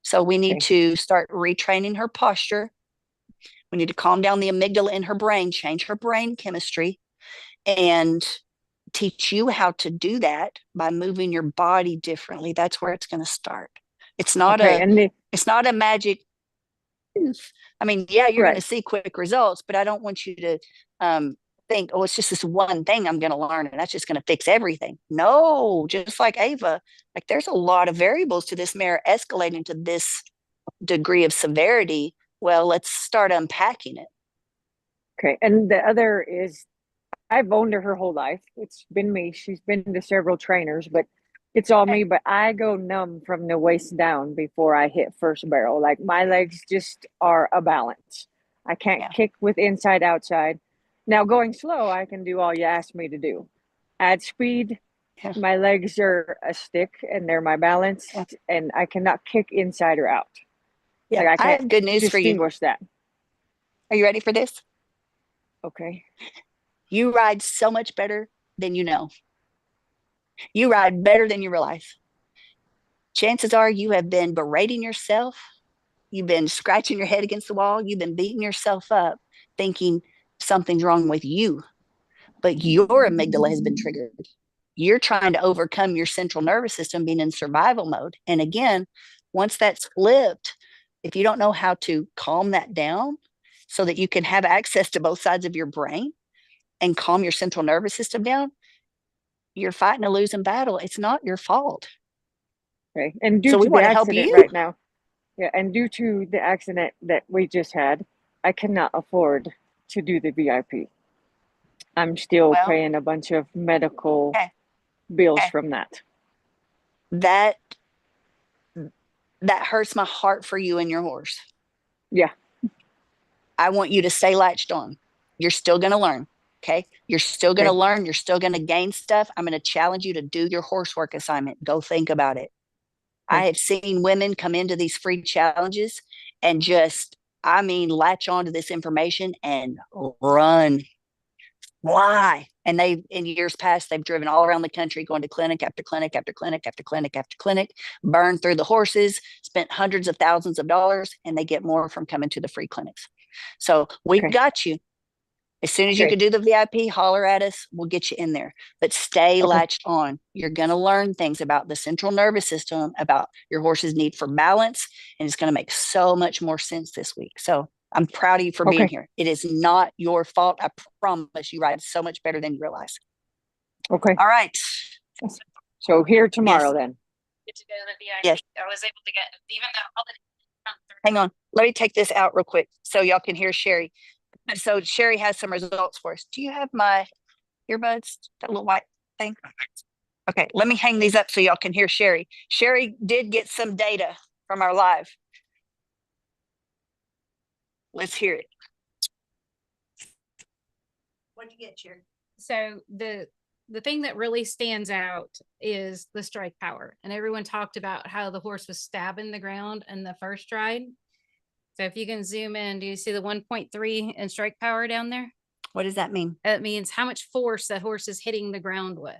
So we need to start retraining her posture. We need to calm down the amygdala in her brain, change her brain chemistry, and teach you how to do that by moving your body differently. That's where it's going to start. It's not it's not a magic. I mean, yeah, you're going to see quick results, but I don't want you to think, oh, it's just this one thing I'm going to learn and that's just going to fix everything. No, just like Ava, like, there's a lot of variables to this mare escalating to this degree of severity. Well, let's start unpacking it. Okay. And the other is, I've owned her whole life. It's been me. She's been to several trainers, but it's all me. But I go numb from the waist down before I hit first barrel. Like, my legs just are a balance. I can't kick with inside, outside. Now, going slow, I can do all you asked me to do. Add speed, my legs are a stick and they're my balance, and I cannot kick inside or out. Yeah, like, I have good news for you. Distinguish that. Are you ready for this? Okay. You ride so much better than you know. You ride better than you realize. Chances are you have been berating yourself. You've been scratching your head against the wall. You've been beating yourself up, thinking something's wrong with you. But your amygdala has been triggered. You're trying to overcome your central nervous system being in survival mode. And again, once that's flipped, if you don't know how to calm that down so that you can have access to both sides of your brain and calm your central nervous system down, you're fighting a losing battle. It's not your fault. Okay. And due So we to the want to help accident you. right now, and due to the accident that we just had, I cannot afford to do the VIP. I'm still paying a bunch of medical bills from that. That hurts my heart for you and your horse. Yeah. I want you to stay latched on. You're still going to learn. Okay. You're still going to Okay. learn. You're still going to gain stuff. I'm going to challenge you to do your horsework assignment. Go think about it. I have seen women come into these free challenges and just, I mean, latch onto this information and run, fly. And they, in years past, they've driven all around the country, going to clinic after clinic after clinic after clinic after clinic, burned through the horses, spent hundreds of thousands of dollars, and they get more from coming to the free clinics. So we've Okay. got you. As soon as you Okay. can do the VIP, holler at us. We'll get you in there. But stay Okay. latched on. You're going to learn things about the central nervous system, about your horse's need for balance, and it's going to make so much more sense this week. So I'm proud of you for being Okay. here. It is not your fault. I promise you ride so much better than you realize. Okay. All right. So here tomorrow then. Yes. I was able to get, even though all the Hang on. Let me take this out real quick so y'all can hear Sherry. So Sherry has some results for us. Do you have my earbuds? That little white thing? Okay, let me hang these up so y'all can hear Sherry. Sherry did get some data from our live. Let's hear it. What'd you get, Sherry? So the thing that really stands out is the strike power. And everyone talked about how the horse was stabbing the ground in the first stride. So if you can zoom in, do you see the 1.3 in strike power down there? What does that mean? It means how much force that horse is hitting the ground with.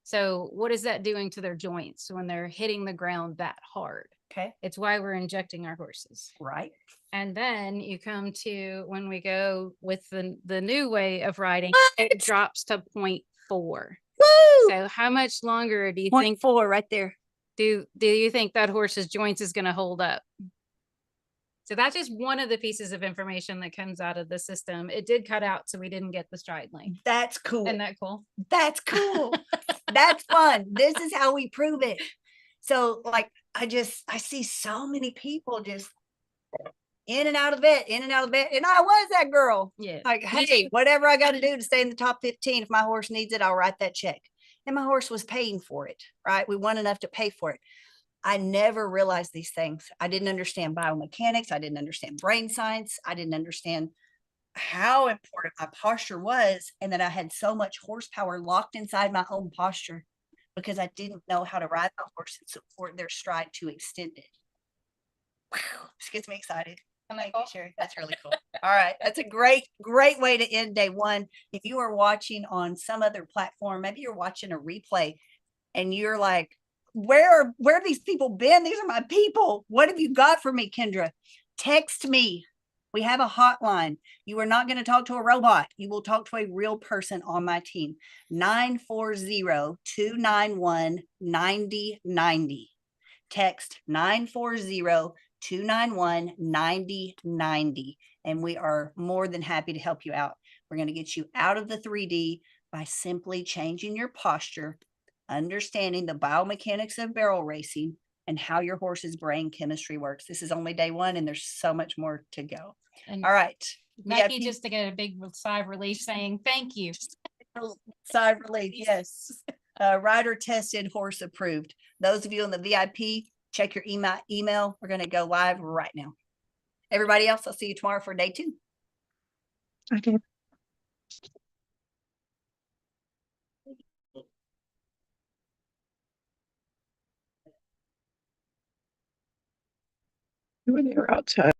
So what is that doing to their joints when they're hitting the ground that hard? Okay. It's why we're injecting our horses. Right. And then you come to when we go with the new way of riding, it drops to 0.4. Woo! So how much longer do you think 0.4 right there. do you think that horse's joints is going to hold up? So that's just one of the pieces of information that comes out of the system. It did cut out, so we didn't get the stride length. That's cool. Isn't that cool? That's cool. That's fun. This is how we prove it. So like, I see so many people just in and out of it, in and out of it. And I was that girl. Yeah. Like, hey, whatever I got to do to stay in the top 15, if my horse needs it, I'll write that check. And my horse was paying for it, right? We won enough to pay for it. I never realized these things. I didn't understand biomechanics. I didn't understand brain science. I didn't understand how important my posture was, and that I had so much horsepower locked inside my own posture because I didn't know how to ride my horse and support their stride to extend it. Wow, this gets me excited. Thank you, Sherry. That's really cool. All right. That's a great way to end day one. If you are watching on some other platform, maybe you're watching a replay and you're like, where have these people been? These are my people. What have you got for me, Kendra? Text me. We have a hotline. You are not going to talk to a robot. You will talk to a real person on my team. 940-291-9090. Text 940-291-9090. And we are more than happy to help you out. We're going to get you out of the 3D by simply changing your posture, understanding the biomechanics of barrel racing, and how your horse's brain chemistry works. This is only day one, and there's so much more to go. And all right. Nike just to get a big sigh of relief saying thank you. Sigh of relief, yes. Rider tested, horse approved. Those of you in the VIP, check your email. We're going to go live right now. Everybody else, I'll see you tomorrow for day 2. Okay. When they were outside.